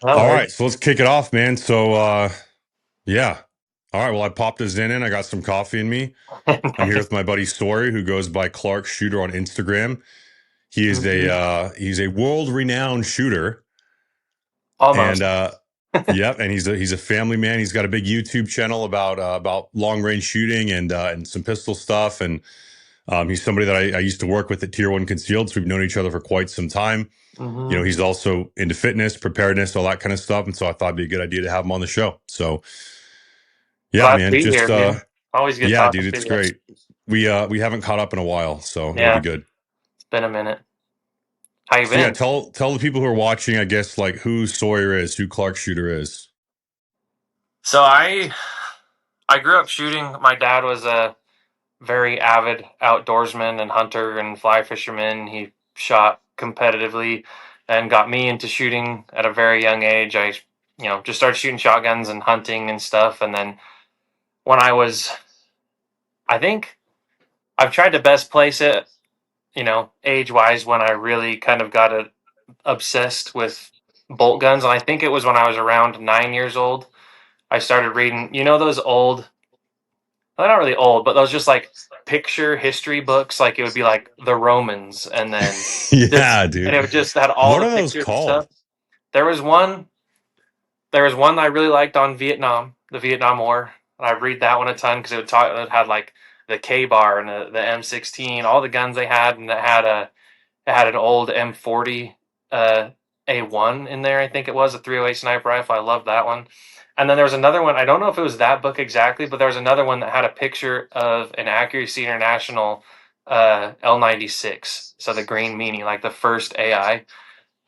That All works. right, so let's kick it off, man. Yeah. All right, well, I popped his in. I got some coffee in me. I'm here Nice. with my buddy Story, who goes by Clark Shooter on Instagram. He is a Mhm. he's a world-renowned shooter, and Almost. yep, and he's a family man. He's got a big YouTube channel about long-range shooting and some pistol stuff. And he's somebody that I used to work with at Tier One Concealed, so we've known each other for quite some time. Hmm. He's also into fitness, preparedness, all that kind of stuff. And so I thought it'd be a good idea to have him on the show. So yeah, Glad to man, be here, just dude. Always good yeah, talking dude, to it's you. great. We haven't caught up in a while, so it'll be Yeah, good. it's been a minute. How you So yeah, been? tell the people who are watching, I guess, like who Sawyer is, who Clark Shooter is. So I grew up shooting. My dad was a very avid outdoorsman and hunter and fly fisherman. He shot competitively and got me into shooting at a very young age. I just started shooting shotguns and hunting and stuff. And then when I think I've tried to best place it, age wise, when I really kind of got obsessed with bolt guns. And I think it was when I was around 9 years old. I started reading, those old, well, not really old, but those just like picture history books. Like it would be like the Romans, and then this, Yeah, and dude. it would just had all What the are those pictures and stuff. called? There was one, there was one I really liked on Vietnam, the Vietnam War. And I read that one a ton because it had like the K bar and the M16, all the guns they had, and it had an old M40 uh, A1 in there. I think it was a 308 sniper rifle. I loved that one. And then there was another one. I don't know if it was that book exactly, but there was another one that had a picture of an Accuracy International L96. So the green meanie, like the first AI.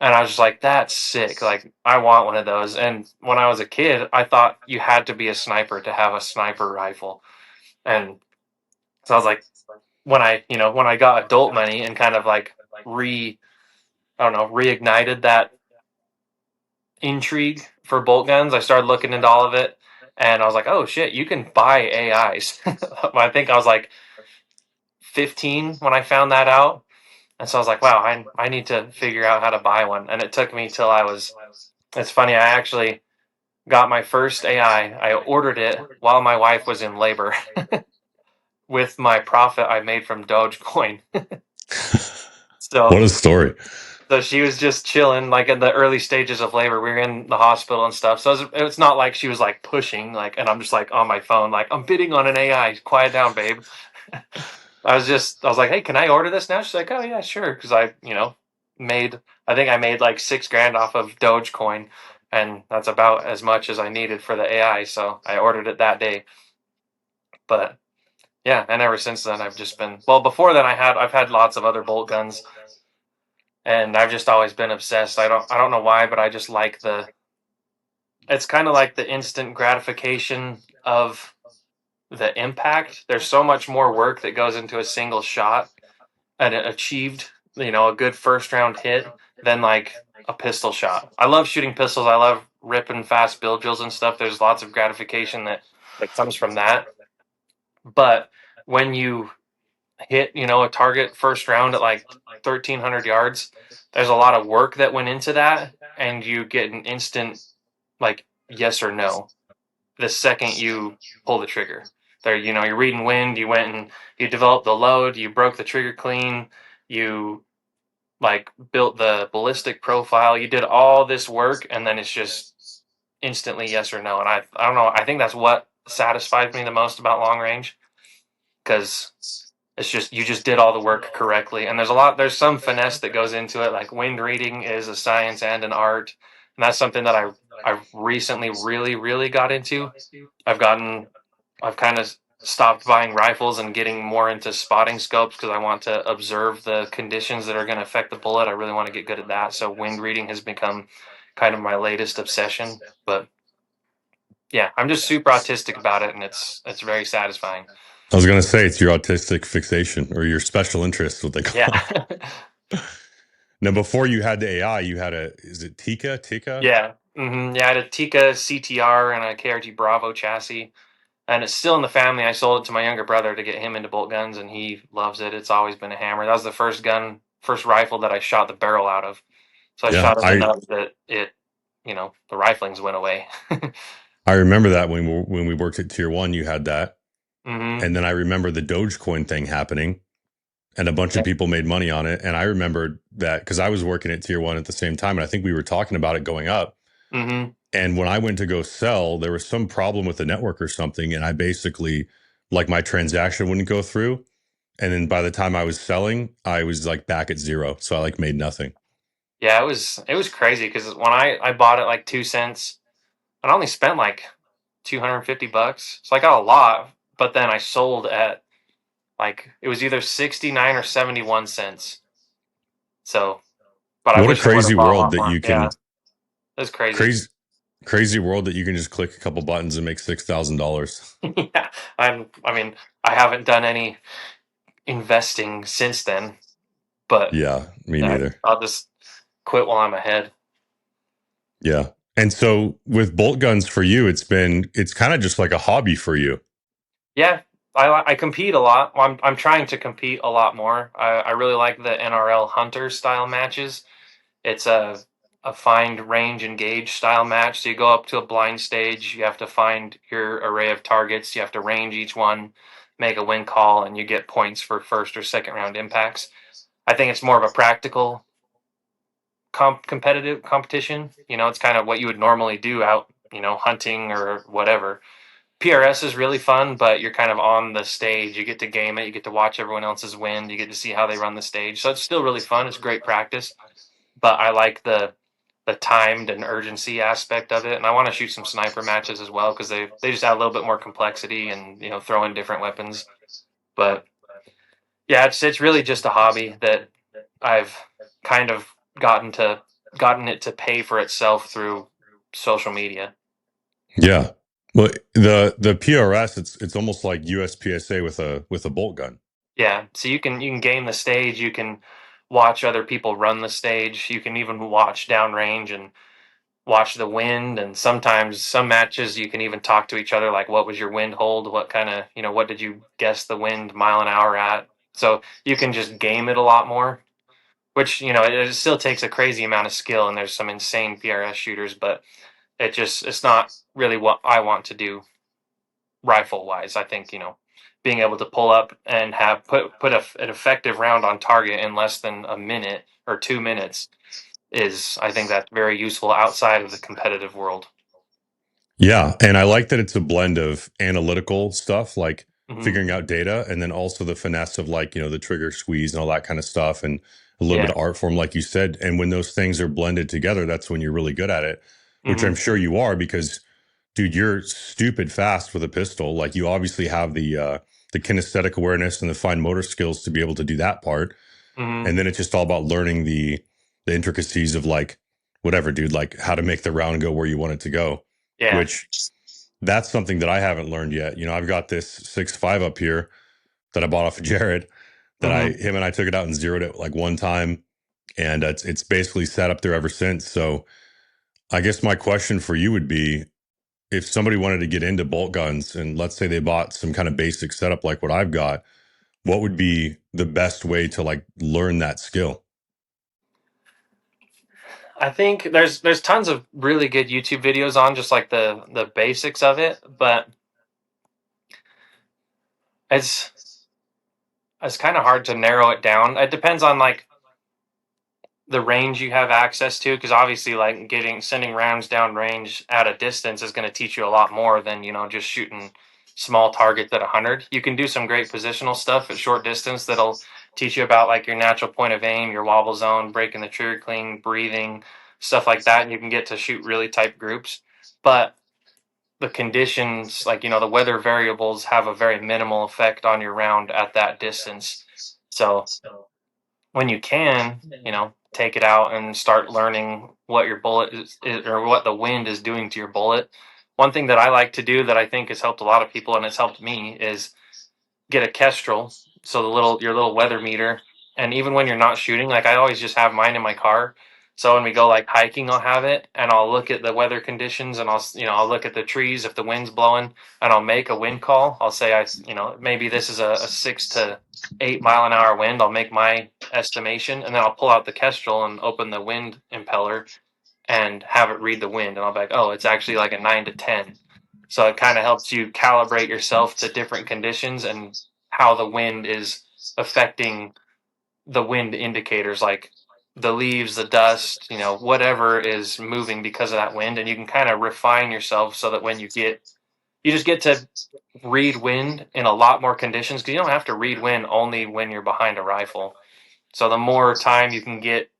And I was just like, that's sick. Like, I want one of those. And when I was a kid, I thought you had to be a sniper to have a sniper rifle. And so I was like, when I got adult money and kind of like re I don't know, reignited that intrigue for bolt guns. I started looking into all of it, and I was like, oh shit, you can buy AIs. I think I was like 15 when I found that out. And so I was like, wow, I need to figure out how to buy one. And it took me till it's funny, I actually got my first AI. I ordered it while my wife was in labor with my profit I made from Dogecoin. What So a story. So she was just chilling, like in the early stages of labor. We were in the hospital and stuff. So it's not like she was like pushing, like, and I'm just like on my phone, like, I'm bidding on an AI. Quiet down, babe. I was like, hey, can I order this now? She's like, oh yeah, sure. Because made, I think I made like 6 grand off of Dogecoin, and that's about as much as I needed for the AI. So I ordered it that day. But yeah, and ever since then, I've just been, well, before then I've had lots of other bolt guns, and I've just always been obsessed. I don't know why, but I just like it's kind of like the instant gratification of the impact. There's so much more work that goes into a single shot and it achieved, a good first round hit than like a pistol shot. I love shooting pistols. I love ripping fast bill drills and stuff. There's lots of gratification that comes from that. But when you hit, a target first round at like 1,300 yards, there's a lot of work that went into that, and you get an instant like yes or no the second you pull the trigger. There, you're reading wind. You went and you developed the load. You broke the trigger clean. You like built the ballistic profile. You did all this work, and then it's just instantly yes or no. And I don't know. I think that's what satisfies me the most about long range, because it's just you just did all the work correctly. And there's some finesse that goes into it. Like wind reading is a science and an art, and that's something that I recently really really got into. I've gotten I've kind of stopped buying rifles and getting more into spotting scopes because I want to observe the conditions that are going to affect the bullet. I really want to get good at that. So wind reading has become kind of my latest obsession. But yeah, I'm just super autistic about it, and it's very satisfying. I was gonna say it's your autistic fixation or your special interest, what they Yeah. call it. Now, before you had the AI, you had is it Tika? Yeah. Yeah, I had a Tika CTR and a KRG Bravo chassis, and it's still in the family. I sold it to my younger brother to get him into bolt guns, and he loves it. It's always been a hammer. That was the first rifle that I shot the barrel out of. So I Yeah, shot it enough that it the riflings went away. I remember that when we worked at Tier One, you had that, Hmm. and then I remember the Dogecoin thing happening, and a bunch Yeah. of people made money on it. And I remembered that because I was working at Tier One at the same time, and I think we were talking about it going up. Hmm. And when I went to go sell, there was some problem with the network or something, and I basically like my transaction wouldn't go through. And then by the time I was selling, I was like back at zero, so I like made nothing. Yeah, it was crazy because when I bought it like 2 cents, and I only spent like $250, so I got a lot. But then I sold at like it was either 69 or 71 cents. So, but I What a wish I would crazy have bought a world lot that more. you Yeah, can that's crazy. crazy crazy world that you can just click a couple buttons and make $6,000. Yeah, I mean, I haven't done any investing since then, but Yeah, me neither. I'll just quit while I'm ahead. Yeah. And so with bolt guns for you, it's kind of just like a hobby for you. Yeah, I compete a lot. Well, I'm trying to compete a lot more. I really like the NRL Hunter style matches. It's a find range engage style match. So you go up to a blind stage. You have to find your array of targets. You have to range each one, make a win call, and you get points for first or second round impacts. I think it's more of a practical competitive competition. It's kind of what you would normally do out, hunting or whatever. PRS is really fun, but you're kind of on the stage. You get to game it. You get to watch everyone else's win. You get to see how they run the stage. So it's still really fun. It's great practice, but I like the timed and urgency aspect of it. And I want to shoot some sniper matches as well because they just add a little bit more complexity and throw in different weapons. But yeah, it's really just a hobby that I've kind of gotten it to pay for itself through social media. Yeah. Well, the PRS, it's almost like USPSA with a bolt gun. Yeah, so you can game the stage, you can watch other people run the stage, you can even watch downrange and watch the wind, and sometimes some matches you can even talk to each other like what was your wind hold, what kind of, what did you guess the wind mile an hour at? So you can just game it a lot more, which, it still takes a crazy amount of skill and there's some insane PRS shooters, but it's not really what I want to do rifle wise. I think being able to pull up and have put an effective round on target in less than a minute or 2 minutes is, I think, that's very useful outside of the competitive world. Yeah, and I like that it's a blend of analytical stuff like Hmm. figuring out data and then also the finesse of like, the trigger squeeze and all that kind of stuff and a little bit Yeah. of art form like you said. And when those things are blended together, that's when you're really good at it, which I'm Hmm. sure you are because dude, you're stupid fast with a pistol. Like you obviously have the kinesthetic awareness and the fine motor skills to be able to do that part. Hmm. And then it's just all about learning the intricacies of like whatever, dude, like how to make the round go where you want it to go, Yeah. which that's something that I haven't learned yet. I've got this 6.5 up here that I bought off of Jared that Hmm. him and I took it out and zeroed it like one time. And it's basically sat up there ever since. So I guess my question for you would be if somebody wanted to get into bolt guns and let's say they bought some kind of basic setup like what I've got, what would be the best way to like learn that skill? I think there's tons of really good YouTube videos on just like the basics of it, but it's it's kind of hard to narrow it down. It depends on like the range you have access to, because obviously like getting sending rounds down range at a distance is going to teach you a lot more than just shooting small targets at 100. You can do some great positional stuff at short distance that'll teach you about like your natural point of aim, your wobble zone, breaking the trigger clean, breathing, stuff like that, and you can get to shoot really tight groups. But the conditions, like the weather variables, have a very minimal effect on your round at that distance. So when you can, take it out and start learning what your bullet is or what the wind is doing to your bullet. One thing that I like to do that I think has helped a lot of people and it's helped me is get a Kestrel, so your little weather meter, and even when you're not shooting, like I always just have mine in my car. So when we go like hiking, I'll have it, and I'll look at the weather conditions, and I'll look at the trees if the wind's blowing, and I'll make a wind call. I'll say maybe this is a 6 to 8 mile an hour wind. I'll make my estimation, and then I'll pull out the Kestrel and open the wind impeller, and have it read the wind, and I'll be like, oh, it's actually like a 9 to 10. So it kind of helps you calibrate yourself to different conditions and how the wind is affecting the wind indicators, like the leaves, the dust, whatever is moving because of that wind. And you can kind of refine yourself so that when you just get to read wind in a lot more conditions, because you don't have to read wind only when you're behind a rifle. So the more time you can get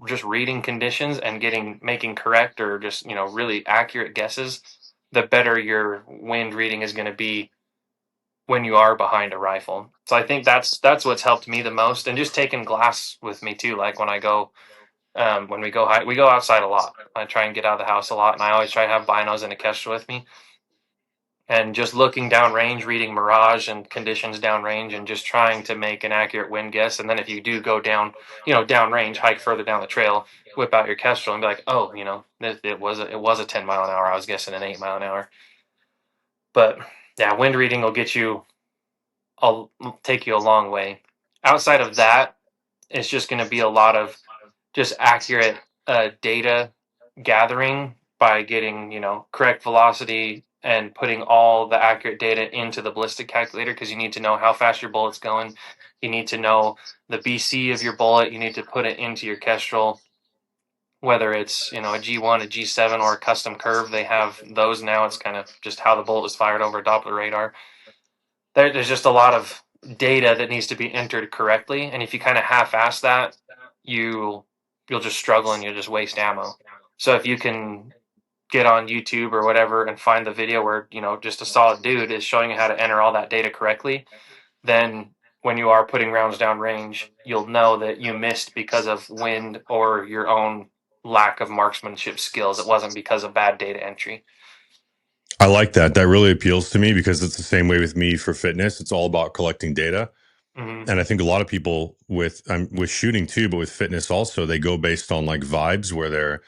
just reading conditions and making correct or just, really accurate guesses, the better your wind reading is going to be when you are behind a rifle. So I think that's what's helped me the most, and just taking glass with me too. Like when I go, when we go outside a lot. I try and get out of the house a lot, and I always try to have binos and a Kestrel with me, and just looking downrange, reading mirage and conditions downrange, and just trying to make an accurate wind guess. And then if you do go down, downrange, hike further down the trail, whip out your Kestrel and be like, oh, it was a 10 mile an hour. I was guessing an 8 mile an hour. But yeah, wind reading will take you a long way. Outside of that, it's just going to be a lot of just accurate data gathering by getting, correct velocity and putting all the accurate data into the ballistic calculator, because you need to know how fast your bullet's going. You need to know the BC of your bullet. You need to put it into your Kestrel, whether it's, a G1, a G7, or a custom curve. They have those now. It's kind of just how the bullet was fired over a Doppler radar. There's just a lot of data that needs to be entered correctly, and if you kind of half-ass that, you'll just struggle and you'll just waste ammo. So if you can get on YouTube or whatever and find the video where, just a solid dude is showing you how to enter all that data correctly, then when you are putting rounds down range, you'll know that you missed because of wind or your own lack of marksmanship skills. It wasn't because of bad data entry. I like that. That really appeals to me because it's the same way with me for fitness. It's all about collecting data. Mm-hmm. And I think a lot of people with shooting too, but with fitness also, they go based on like vibes where they're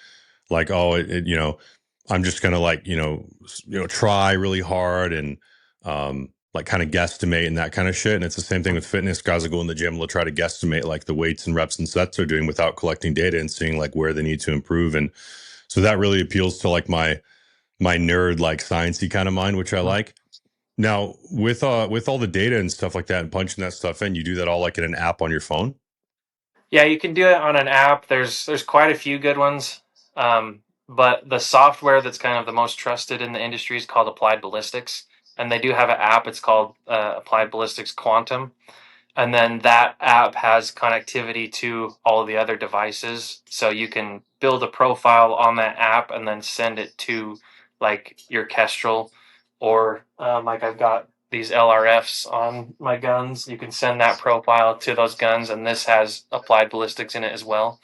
like, oh, I'm just gonna like, try really hard and like kind of guesstimate and that kind of shit. And it's the same thing with fitness. Guys will go in the gym, they'll try to guesstimate like the weights and reps and sets they're doing without collecting data and seeing like where they need to improve. And so that really appeals to like my nerd like sciencey kind of mind, which I like. Now with all the data and stuff like that and punching that stuff in, you do that all like in an app on your phone. Yeah, you can do it on an app. There's quite a few good ones, but the software that's kind of the most trusted in the industry is called Applied Ballistics, and they do have an app. It's called Applied Ballistics Quantum, and then that app has connectivity to all of the other devices, so you can build a profile on that app and then send it to like your Kestrel, or like I've got these LRFs on my guns. You can send that profile to those guns, and this has applied ballistics in it as well,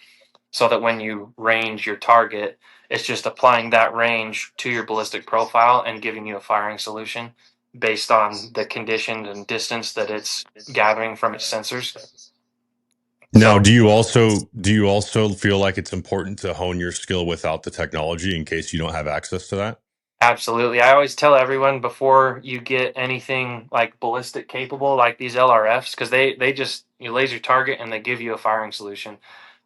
so that when you range your target, it's just applying that range to your ballistic profile and giving you a firing solution based on the conditions and distance that it's gathering from its sensors. Now, So do you also feel like it's important to hone your skill without the technology in case you don't have access to that? absolutely, I always tell everyone before you get anything like ballistic capable, like these LRFs, because they just, you laser target and they give you a firing solution.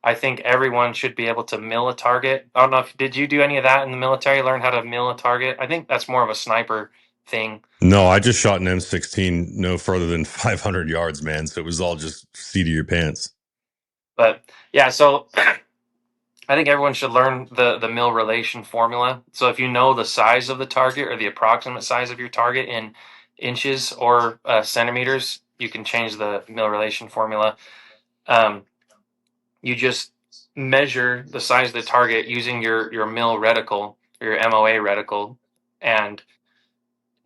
I think everyone should be able to mill a target. I don't know if did you do any of that in the military? Learn how to mill a target? I think that's more of a sniper thing. No, I just shot an M16 no further than 500 yards, man. So it was all just seat of your pants. But yeah, so I think everyone should learn the mill relation formula. So if you know the size of the target or the approximate size of your target in inches or centimeters, you can change the mill relation formula. Um, you just measure the size of the target using your mill reticle, your MOA reticle, and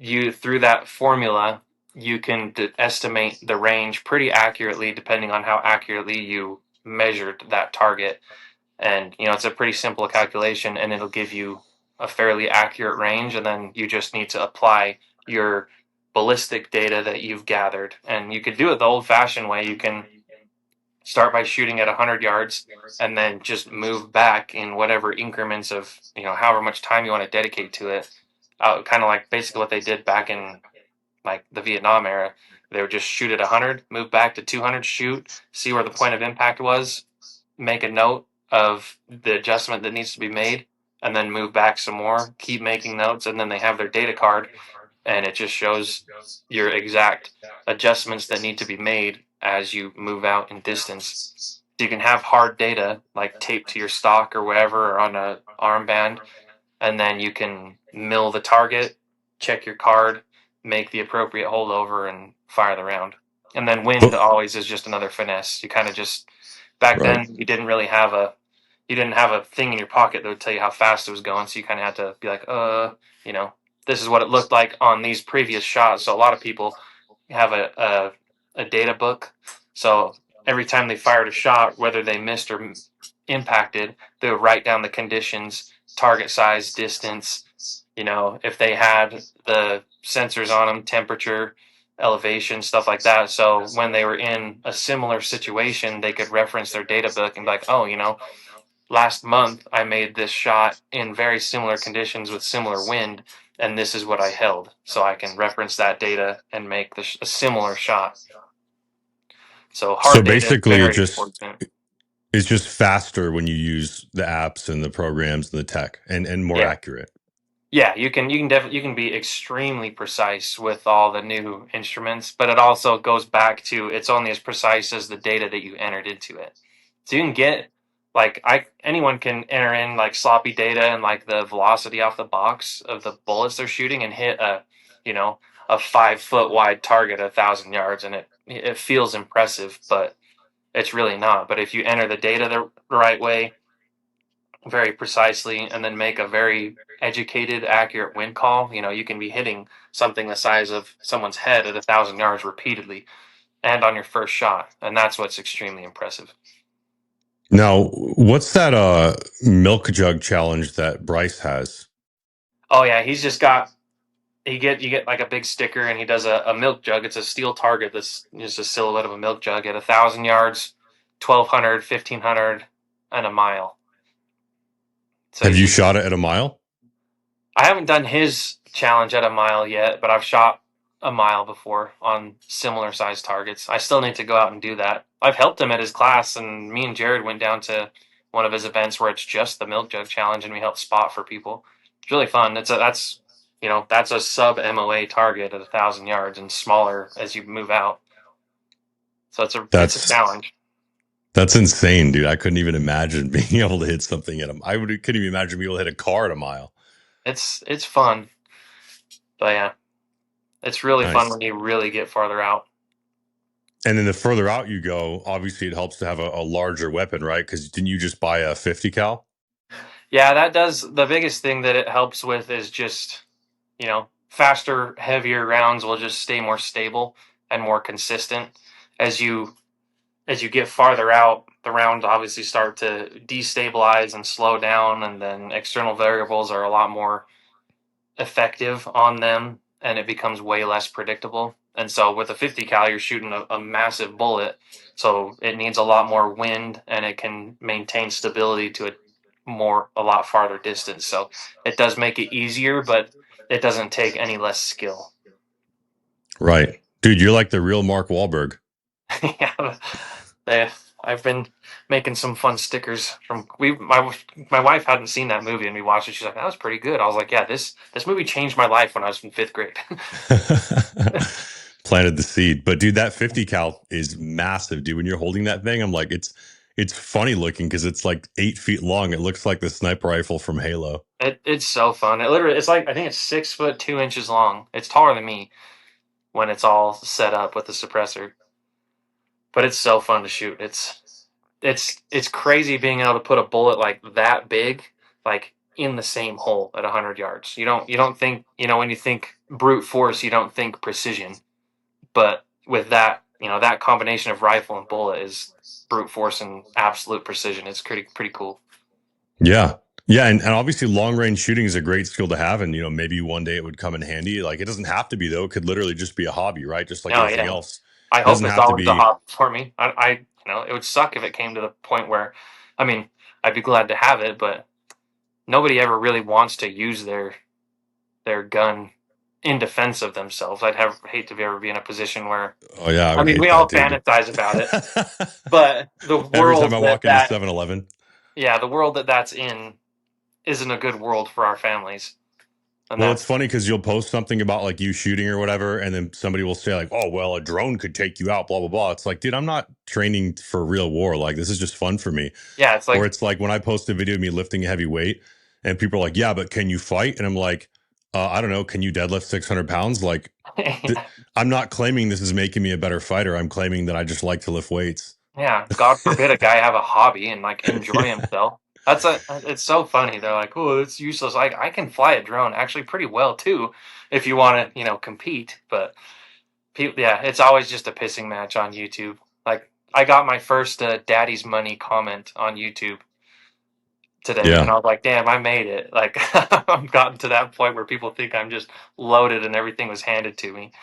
you through that formula you can estimate the range pretty accurately depending on how accurately you measured that target. And it's a pretty simple calculation, and it'll give you a fairly accurate range, and then you just need to apply your ballistic data that you've gathered. And you could do it the old fashioned way. You can start by shooting at 100 yards and then just move back in whatever increments of however much time you want to dedicate to it, kind of like basically what they did back in like the Vietnam era. They would just shoot at 100, move back to 200, shoot, see where the point of impact was, make a note of the adjustment that needs to be made, and then move back some more, keep making notes, and then they have their data card, and it just shows your exact adjustments that need to be made as you move out in distance. So you can have hard data like taped to your stock or wherever or on a armband, and then you can mill the target, check your card, make the appropriate holdover, and fire the round. And then wind But always is just another finesse. You kind of just back right. then you didn't have a thing in your pocket that would tell you how fast it was going, so you kind of had to be like, you know, this is what it looked like on these previous shots. So a lot of people have a data book. So every time they fired a shot, whether they missed or impacted, they would write down the conditions, target size, distance. If they had the sensors on them, temperature, elevation, stuff like that. So when they were in a similar situation, they could reference their data book and be like, oh, last month I made this shot in very similar conditions with similar wind, and this is what I held. So I can reference that data and make a similar shot. So So hard data is basically, very important. it's just faster when you use the apps and the programs and the tech, and more Yeah. accurate. Yeah, you can definitely you can be extremely precise with all the new instruments, but it also goes back to it's only as precise as the data that you entered into it. So you can get like I anyone can enter in like sloppy data and like the velocity off the box of the bullets they're shooting and hit you know a 5 foot wide target 1,000 yards, and it feels impressive, but it's really not. But if you enter the data the right way, very precisely, and then make a very educated, accurate wind call, you can be hitting something the size of someone's head at 1,000 yards repeatedly and on your first shot. And that's what's extremely impressive. Now, what's that milk jug challenge that Bryce has? Oh yeah, he's just got you get like a big sticker, and he does a milk jug. It's a steel target that's just a silhouette of a milk jug at 1,000 yards, 1,200, 1,500, and a mile. So Have he's you just shot it at a mile? I haven't done his challenge at a mile yet, but I've shot a mile before on similar sized targets. I still need to go out and do that. I've helped him at his class, and me and Jared went down to one of his events where it's just the milk jug challenge, and we helped spot for people. It's really fun. That's a sub MOA target at 1,000 yards and smaller as you move out. So it's a That's challenge. that's insane, dude. I couldn't even imagine being able to hit something at a. Couldn't even imagine being able to hit a car at a mile. It's fun, but yeah, it's really fun Nice. when you really get farther out. And then the further out you go, obviously it helps to have a larger weapon, right? Because didn't you just buy a 50 cal? Yeah, that does. The biggest thing that it helps with is just, faster, heavier rounds will just stay more stable and more consistent. As you get farther out, the rounds obviously start to destabilize and slow down, and then external variables are a lot more effective on them, and it becomes way less predictable. And so with a 50 cal, you're shooting a massive bullet, so it needs a lot more wind, and it can maintain stability to a lot farther distance. So it does make it easier, but it doesn't take any less skill. Right. Dude, you're like the real Mark Wahlberg. Yeah, they, I've been making some fun stickers from my wife hadn't seen that movie, and we watched it. She's like, "That was pretty good." I was like, "Yeah, this movie changed my life when I was in 5th grade." Planted the seed. But dude, that 50 cal is massive, dude. When you're holding that thing, I'm like, it's funny looking because it's like 8 feet long. It looks like the sniper rifle from Halo. It's so fun. It's like I think it's 6 foot 2 inches long. It's taller than me when it's all set up with the suppressor. But it's so fun to shoot. It's crazy being able to put a bullet like that big, like in the same hole at 100 yards. You don't think when you think brute force, you don't think precision, but with that that combination of rifle and bullet is brute force and absolute precision. It's pretty cool. Yeah. Yeah. And obviously long range shooting is a great skill to have. And, maybe one day it would come in handy. Like it doesn't have to be though. It could literally just be a hobby, right? Just like Oh anything yeah, else. I It hope doesn't it's have to always a be. hobby for me. It would suck if it came to the point where, I mean, I'd be glad to have it, but nobody ever really wants to use their gun in defense of themselves. Hate to ever be in a position where, Oh yeah, I I would mean, hate we that, all dude. fantasize about it, but the Every time world I that walk into that 7-Eleven. yeah, the world that that's in, isn't a good world for our families. And Well, it's that's funny because you'll post something about like you shooting or whatever, and then somebody will say like, "Oh, well, a drone could take you out." Blah blah blah. It's like, dude, I'm not training for real war. Like, this is just fun for me. yeah, it's Or like it's like when I post a video of me lifting a heavy weight, and people are like, "Yeah, but can you fight?" And I'm like, "I don't know. Can you deadlift 600 pounds?" Like, th- I'm not claiming this is making me a better fighter. I'm claiming that I just like to lift weights. yeah, God forbid a guy have a hobby and like enjoy Yeah. himself. That's a it's so funny. They're like, "Oh, it's useless." Like I can fly a drone actually pretty well too if you want to, compete, but people yeah, it's always just a pissing match on YouTube. Like I got my first daddy's money comment on YouTube today and Yeah. I was like, "Damn, I made it." Like I've gotten to that point where people think I'm just loaded and everything was handed to me.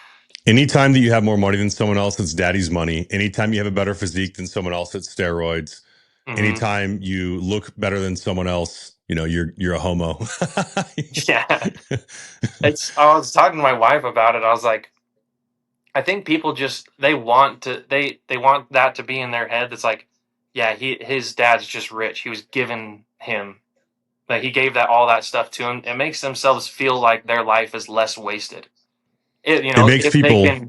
Anytime that you have more money than someone else, it's daddy's money. Anytime you have a better physique than someone else, it's steroids. Mhm. Anytime you look better than someone else, you're a homo. Yeah. It's I was talking to my wife about it. I was like, I think people just they want that to be in their head. That's like, yeah, his dad's just rich. He was given him like he gave that all that stuff to him. It makes themselves feel like their life is less wasted. It makes people.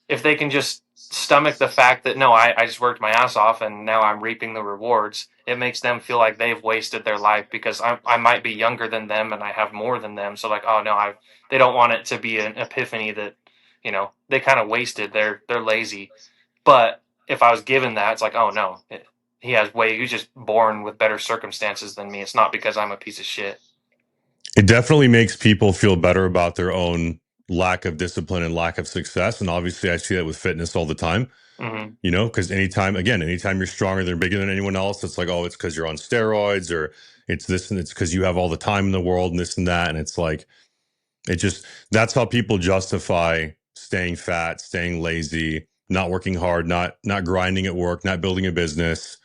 If they can just stomach the fact that no, I just worked my ass off and now I'm reaping the rewards, it makes them feel like they've wasted their life because I might be younger than them and I have more than them. So like, oh no, they don't want it to be an epiphany that, they kind of wasted. They're lazy. But if I was given that, it's like, oh no, he's just born with better circumstances than me. It's not because I'm a piece of shit. It definitely makes people feel better about their own lack of discipline and lack of success. And obviously, I see that with fitness all the time. Hmm. Because anytime you're stronger than bigger than anyone else, it's like, oh, it's because you're on steroids, or it's this, and it's because you have all the time in the world and this and that. And it's like, it just, that's how people justify staying fat, staying lazy, not working hard, not grinding at work, not building a business.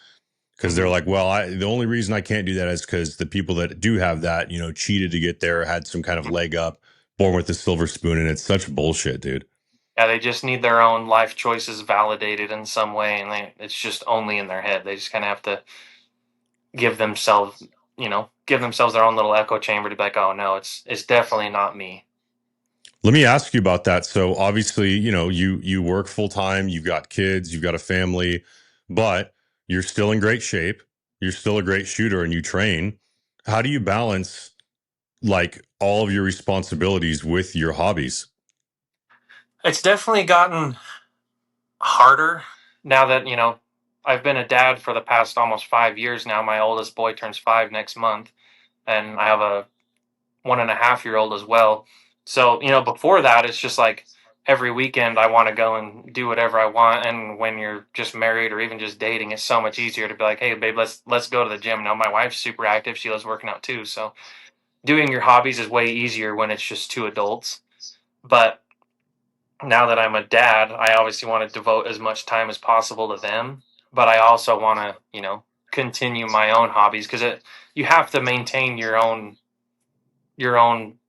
Because they're Hmm. like, well, the only reason I can't do that is because the people that do have that, cheated to get there, had some kind of leg up, born with a silver spoon, and it's such bullshit, dude. Yeah, they just need their own life choices validated in some way, and it's just only in their head. They just kind of have to give themselves, give themselves their own little echo chamber to be like, oh no, it's definitely not me. Let me ask you about that. So obviously, you work full time, you've got kids, you've got a family, but you're still in great shape. You're still a great shooter and you train. How do you balance like all of your responsibilities with your hobbies? It's definitely gotten harder now that I've been a dad for the past almost 5 years now. My oldest boy turns 5 next month, and I have a 1.5-year old as well. So, before that, it's just like every weekend I want to go and do whatever I want. And when you're just married or even just dating, it's so much easier to be like, hey, babe, let's go to the gym. Now, my wife's super active; she loves working out too. So, doing your hobbies is way easier when it's just two adults. But now that I'm a dad, I obviously want to devote as much time as possible to them. But I also want to, continue my own hobbies because you have to maintain your own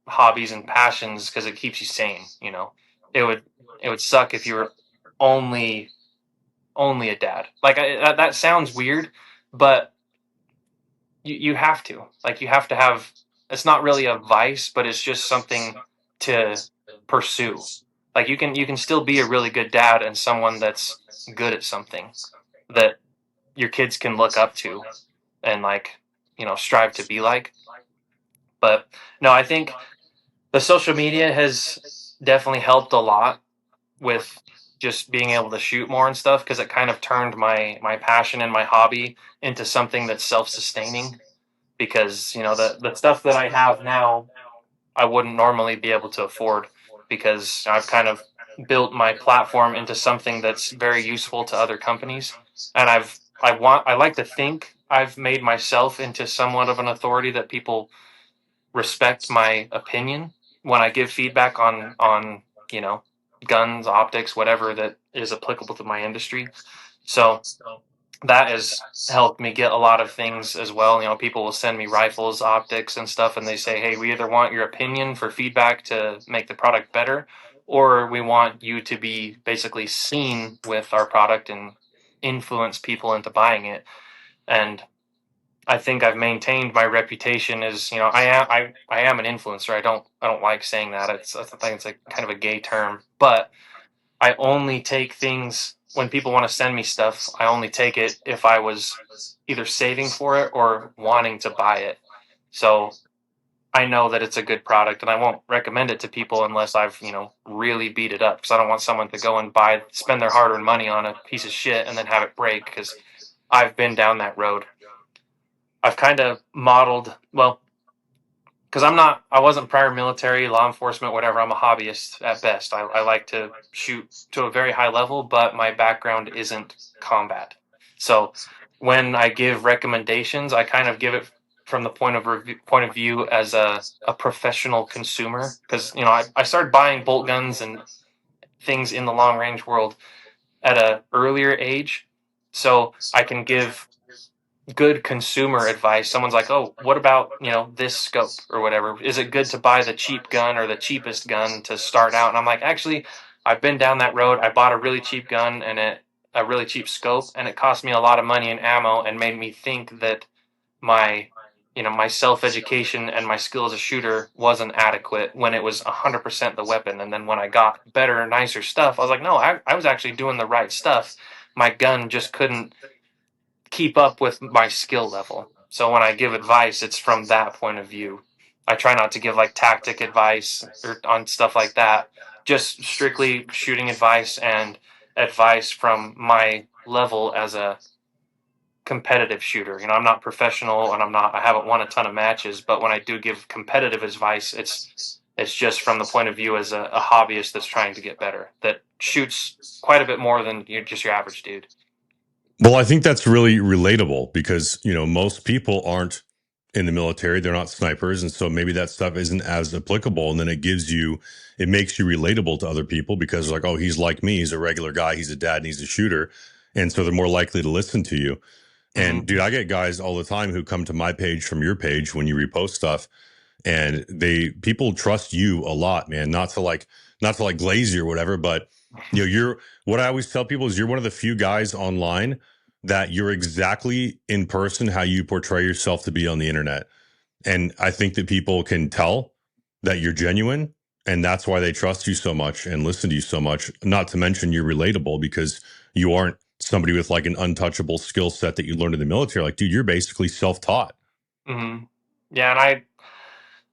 hobbies and passions because it keeps you sane. It would it would suck if you were only only a dad. Like that sounds weird, but you have to like you have to have. It's not really a vice, but it's just something to pursue. Like you can still be a really good dad and someone that's good at something that your kids can look up to and like strive to be like. But no, I think the social media has definitely helped a lot with just being able to shoot more and stuff because it kind of turned my passion and my hobby into something that's self-sustaining because the stuff that I have now I wouldn't normally be able to afford because I've kind of built my platform into something that's very useful to other companies and I like to think I've made myself into somewhat of an authority that people respect my opinion when I give feedback on you know guns, optics, whatever that is applicable to my industry. So that has helped me get a lot of things as well. People will send me rifles, optics, and stuff, and they say, "Hey, we either want your opinion for feedback to make the product better, or we want you to be basically seen with our product and influence people into buying it." And I think I've maintained my reputation as, I am an influencer. I don't like saying that. I think it's like kind of a gay term, but I only take things when people want to send me stuff. I only take it if I was either saving for it or wanting to buy it. So I know that it's a good product, and I won't recommend it to people unless I've, really beat it up. Because I don't want someone to go and spend their hard-earned money on a piece of shit and then have it break. Because I've been down that road. I've kind of modeled, well, because I wasn't prior military, law enforcement, whatever. I'm a hobbyist at best. I like to shoot to a very high level, but my background isn't combat. So when I give recommendations, I kind of give it from the point of view as a professional consumer. Because I started buying bolt guns and things in the long range world at a earlier age, so I can give good consumer advice. Someone's like, "Oh, what about, this scope or whatever? Is it good to buy the cheap gun or the cheapest gun to start out?" And I'm like, "Actually, I've been down that road. I bought a really cheap gun and a really cheap scope, and it cost me a lot of money in ammo and made me think that my my self-education and my skill as a shooter wasn't adequate when it was 100% the weapon. And then when I got better, nicer stuff, I was like, no, I was actually doing the right stuff. My gun just couldn't keep up with my skill level. So when I give advice, it's from that point of view. I try not to give like tactic advice or on stuff like that. Just strictly shooting advice and advice from my level as a competitive shooter. I'm not professional and I haven't won a ton of matches, but when I do give competitive advice, it's just from the point of view as a hobbyist that's trying to get better, that shoots quite a bit more than just your average dude. Well, I think that's really relatable because, most people aren't in the military, they're not snipers. And so maybe that stuff isn't as applicable. And then it makes you relatable to other people because, like, oh, he's like me. He's a regular guy. He's a dad and he's a shooter. And so they're more likely to listen to you. And Hmm. dude, I get guys all the time who come to my page from your page when you repost stuff, and people trust you a lot, man. Not to like glaze you or whatever, but you're what I always tell people is you're one of the few guys online that you're exactly in person how you portray yourself to be on the internet. And I think that people can tell that you're genuine, and that's why they trust you so much and listen to you so much. Not to mention you're relatable because you aren't somebody with like an untouchable skill set that you learned in the military. Like, dude, you're basically self-taught. Hmm. Yeah, and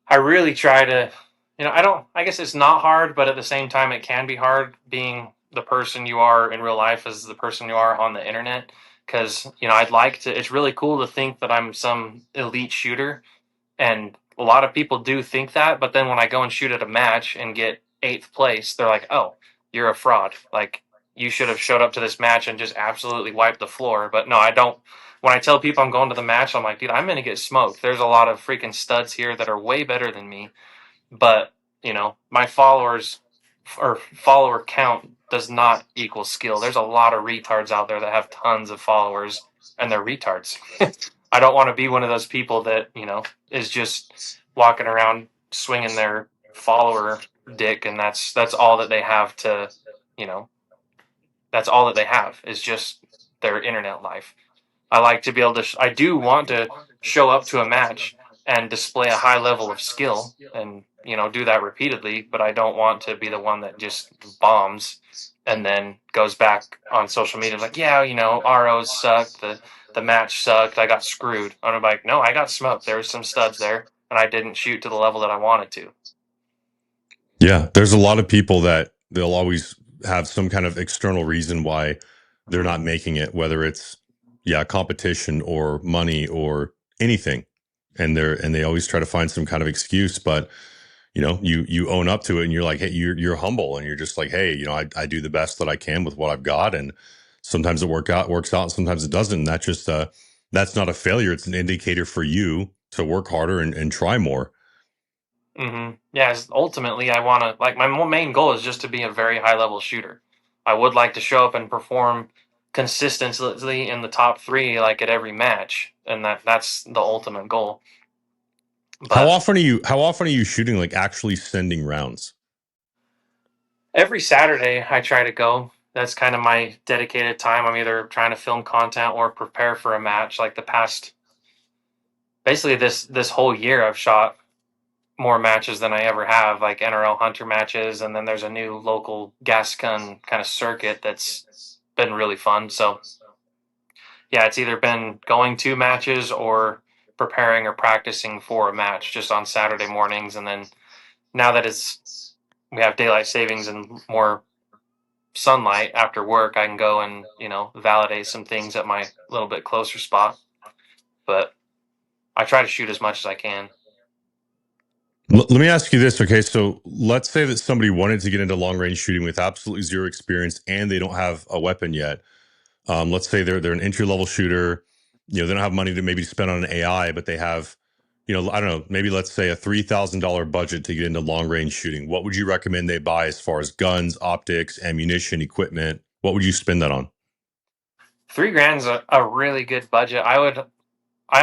I really try to, I guess it's not hard, but at the same time, it can be hard being the person you are in real life as the person you are on the internet. Because, it's really cool to think that I'm some elite shooter. And a lot of people do think that. But then when I go and shoot at a match and get eighth place, they're like, oh, you're a fraud. Like, you should have showed up to this match and just absolutely wiped the floor. But no, I don't. When I tell people I'm going to the match, I'm like, dude, I'm going to get smoked. There's a lot of freaking studs here that are way better than me, but my followers or follower count does not equal skill. There's a lot of retards out there that have tons of followers and they're retards. I don't want to be one of those people that is just walking around swinging their follower dick, and that's all that they have to you know that's all that they have is just their internet life. I like to be able to. I do want to show up to a match and display a high level of skill, and do that repeatedly. But I don't want to be the one that just bombs and then goes back on social media like, yeah, ROs sucked, the match sucked, I got screwed. I'm like, no, I got smoked. There was some studs there, and I didn't shoot to the level that I wanted to. Yeah, there's a lot of people that they'll always have some kind of external reason why they're Hmm. not making it, whether it's competition or money or anything. And they always try to find some kind of excuse, but you own up to it and you're like, hey, you're humble and you're just like, hey, I do the best that I can with what I've got, and sometimes it works out, and sometimes it doesn't. And that's not a failure. It's an indicator for you to work harder and try more. Yeah, ultimately, I want to, like, my main goal is just to be a very high level shooter. I would like to show up and perform consistently in the top three, like at every match, and that's the ultimate goal. How But often are you shooting, like actually sending rounds? every Saturday, I try to go. That's kind of my dedicated time. I'm either trying to film content or prepare for a match. Like the past basically this whole year I've shot more matches than I ever have, like NRL Hunter matches, and then there's a new local gas gun kind of circuit that's been really fun. So yeah, it's either been going to matches or preparing or practicing for a match just on Saturday mornings, and then now that we have daylight savings and more sunlight after work, I can go and validate some things at my little bit closer spot. But I try to shoot as much as I can. Let me ask you this. Okay. So let's say that somebody wanted to get into long range shooting with absolutely zero experience and they don't have a weapon yet. Let's say they're an entry level shooter. They don't have money to maybe spend on an AI, but they have, I don't know, maybe let's say a $3,000 budget to get into long range shooting. What would you recommend they buy as far as guns, optics, ammunition, equipment? What would you spend that on? $3,000's a really good budget. I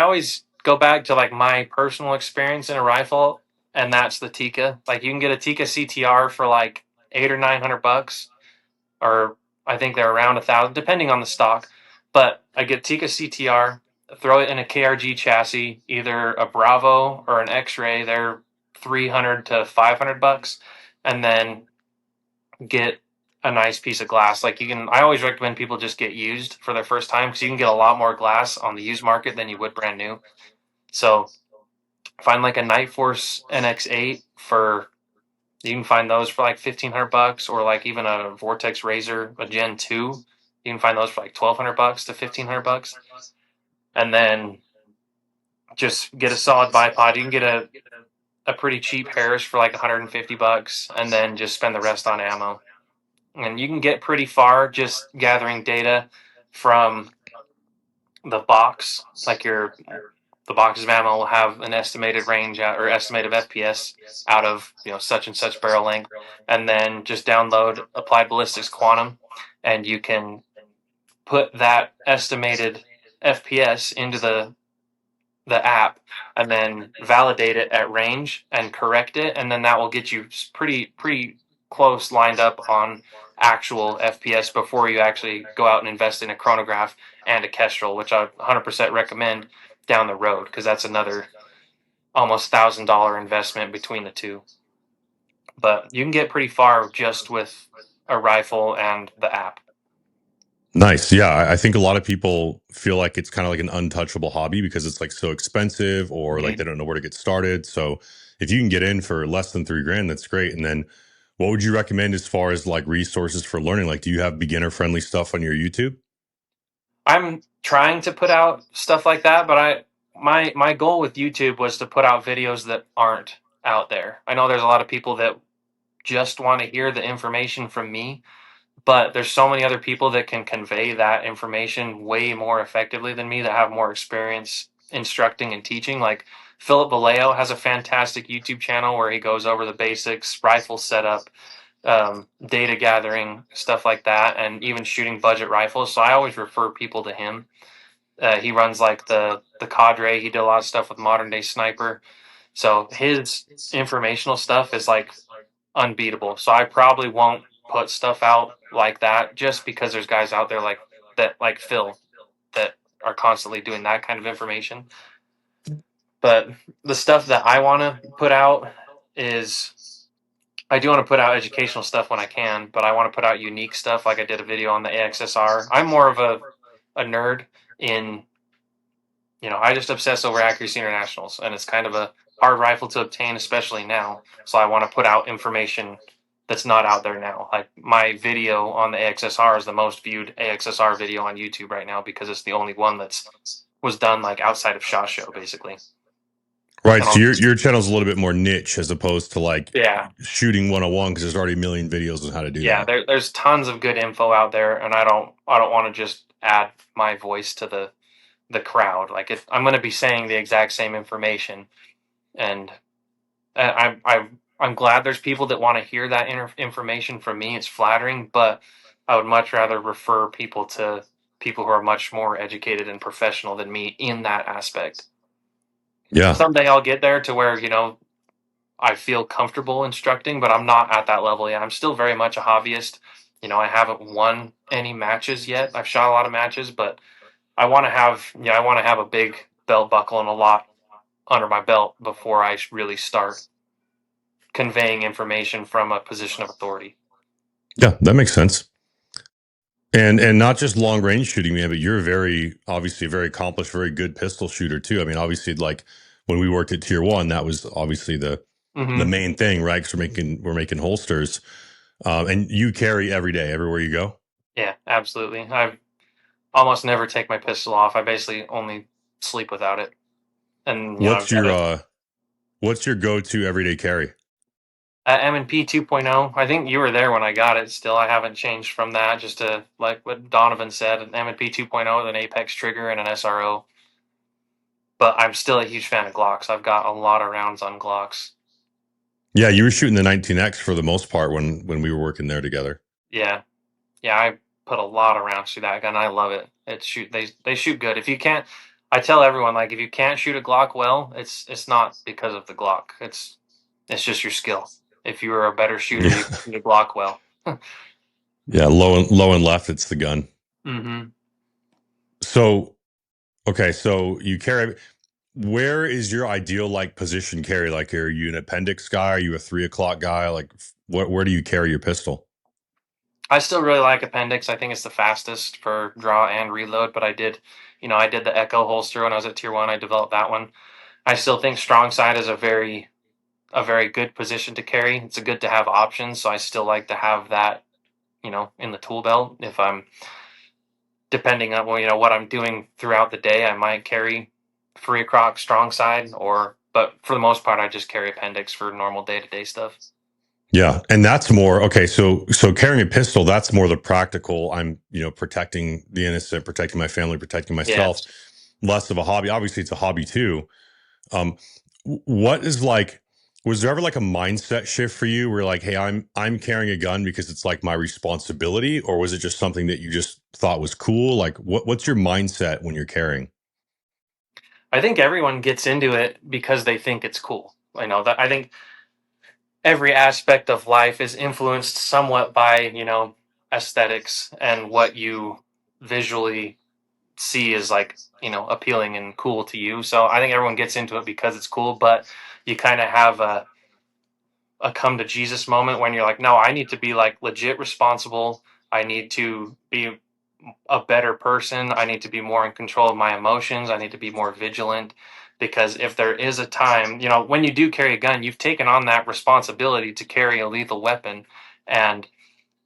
always go back to like my personal experience in a rifle, and that's the Tika. Like you can get a Tika CTR for like 800 or 900 bucks, or I think they're around 1,000, depending on the stock. But I get Tika CTR, throw it in a KRG chassis, either a Bravo or an X-Ray. They're 300 to 500 bucks, and then get a nice piece of glass. Like I always recommend people just get used for their first time because you can get a lot more glass on the used market than you would brand new. So find like a Night Force NX8 for, you can find those for like 1,500 bucks, or like even a Vortex Razor, a Gen 2. You can find those for like 1,200 bucks to 1,500 bucks. And then just get a solid bipod. You can get a pretty cheap Harris for like 150 bucks, and then just spend the rest on ammo. And you can get pretty far just gathering data from the box. Like the box of ammo will have an estimated range out, or estimated FPS out of such and such barrel length, and then just download Applied Ballistics Quantum, and you can put that estimated FPS into the app, and then validate it at range and correct it, and then that will get you pretty close lined up on actual FPS before you actually go out and invest in a chronograph and a Kestrel, which I 100% recommend down the road, because that's another almost $1,000 investment between the two. But you can get pretty far just with a rifle and the app. Nice. Yeah. I think a lot of people feel like it's kind of like an untouchable hobby because it's like so expensive or like they don't know where to get started. So if you can get in for less than $3,000, that's great. And then what would you recommend as far as like resources for learning? Like, do you have beginner friendly stuff on your YouTube? I'm trying to put out stuff like that, but my goal with YouTube was to put out videos that aren't out there. I know there's a lot of people that just want to hear the information from me, but there's so many other people that can convey that information way more effectively than me, that have more experience instructing and teaching. Like Philip Vallejo has a fantastic YouTube channel where he goes over the basics, rifle setup, data gathering, stuff like that, and even shooting budget rifles. So I always refer people to him. He runs like the cadre. He did a lot of stuff with modern day sniper. So his informational stuff is like unbeatable. So I probably won't put stuff out like that, just because there's guys out there like that, like Phil, that are constantly doing that kind of information. But the stuff that I want to put out is, I do want to put out educational stuff when I can, but I want to put out unique stuff. Like I did a video on the AXSR. I'm more of a nerd in, I just obsess over accuracy internationals, and it's kind of a hard rifle to obtain, especially now. So I want to put out information that's not out there now. Like my video on the AXSR is the most viewed AXSR video on YouTube right now, because it's the only one that's was done like outside of SHOT Show, basically. Right. And So your channel's a little bit more niche as opposed to like yeah, shooting 101 because there's already a million videos on how to do yeah, that. there's tons of good info out there, and I don't want to just add my voice to the crowd. Like if I'm going to be saying the exact same information, and I'm glad there's people that want to hear that information from me. It's flattering, but I would much rather refer people to people who are much more educated and professional than me in that aspect. Yeah. Someday I'll get there to where I feel comfortable instructing, but I'm not at that level yet. I'm still very much a hobbyist. I haven't won any matches yet. I've shot a lot of matches, but I want to have a big belt buckle and a lot under my belt before I really start conveying information from a position of authority. Yeah, that makes sense. And not just long range shooting, man, but you're very obviously a very accomplished, very good pistol shooter too. I mean, obviously, like when we worked at Tier One, that was obviously the Hmm. main thing, right? Because we're making holsters, and you carry every day, everywhere you go. Yeah, absolutely. I almost never take my pistol off. I basically only sleep without it. And I've What's got your a what's your go to everyday carry? M&P 2.0. I think you were there when I got it. Still, I haven't changed from that. Just to like what Donovan said, an M&P 2.0 with an Apex trigger and an SRO. But I'm still a huge fan of Glocks. I've got a lot of rounds on Glocks. Yeah, you were shooting the 19X for the most part when we were working there together. Yeah, yeah. I put a lot of rounds through that gun. I love it. They shoot good. If you can't, I tell everyone like if you can't shoot a Glock well, it's not because of the Glock. It's just your skill. If you are a better shooter, you Yeah, can shoot a Glock well. yeah, low and left, it's the gun. Hmm. So okay, so you carry. Where is your ideal like position carry? Like, are you an appendix guy? Are you a 3 o'clock guy? Like, what? Where do you carry your pistol? I still really like Appendix. I think it's the fastest for draw and reload. But I did the Echo holster when I was at Tier One. I developed that one. I still think strong side is a very good position to carry. It's a good to have options. So I still like to have that, in the tool belt. If I'm depending on what I'm doing throughout the day, I might carry 3 o'clock strong side, but for the most part, I just carry Appendix for normal day to day stuff. Yeah, and that's more okay. So carrying a pistol, that's more the practical. I'm protecting the innocent, protecting my family, protecting myself. Yes. Less of a hobby. Obviously, it's a hobby too. Um, what is like? Was there ever like a mindset shift for you where like, hey, I'm carrying a gun because it's like my responsibility, or was it just something that you just thought was cool? Like, what's your mindset when you're carrying? I think everyone gets into it because they think it's cool. I think every aspect of life is influenced somewhat by aesthetics and what you visually see is like appealing and cool to you. So I think everyone gets into it because it's cool, but you kind of have a come to Jesus moment when you're like, no, I need to be like legit responsible. I need to be a better person. I need to be more in control of my emotions. I need to be more vigilant, because if there is a time, when you do carry a gun, you've taken on that responsibility to carry a lethal weapon. And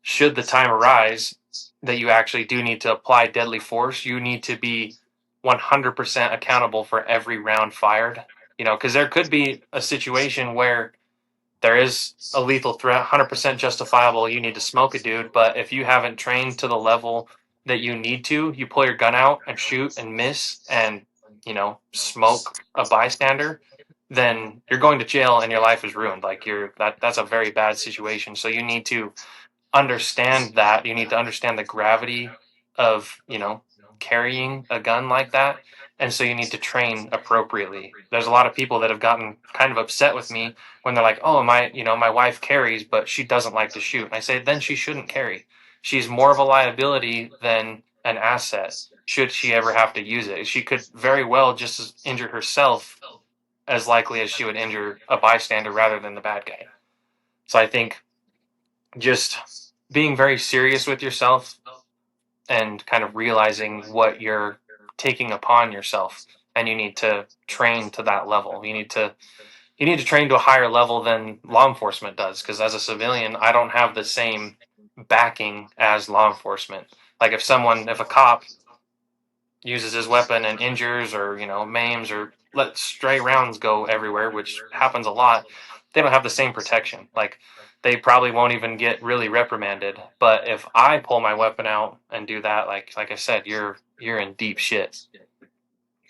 should the time arise that you actually do need to apply deadly force, you need to be 100% accountable for every round fired. Because there could be a situation where there is a lethal threat, 100% justifiable. You need to smoke a dude, but if you haven't trained to the level that you need to, you pull your gun out and shoot and miss and, smoke a bystander, then you're going to jail and your life is ruined. Like that's a very bad situation. So you need to understand that. You need to understand the gravity of, carrying a gun like that. And so you need to train appropriately. There's a lot of people that have gotten kind of upset with me when they're like, "Oh, my wife carries, but she doesn't like to shoot." And I say, "Then she shouldn't carry. She's more of a liability than an asset. Should she ever have to use it, she could very well just injure herself as likely as she would injure a bystander rather than the bad guy." So I think just being very serious with yourself and kind of realizing what you're taking upon yourself, and you need to train to that level. You need to train to a higher level than law enforcement does, because as a civilian I don't have the same backing as law enforcement. Like if a cop uses his weapon and injures or maims or let stray rounds go everywhere, which happens a lot, they don't have the same protection. Like they probably won't even get really reprimanded. But if I pull my weapon out and do that, like I said, you're in deep shit.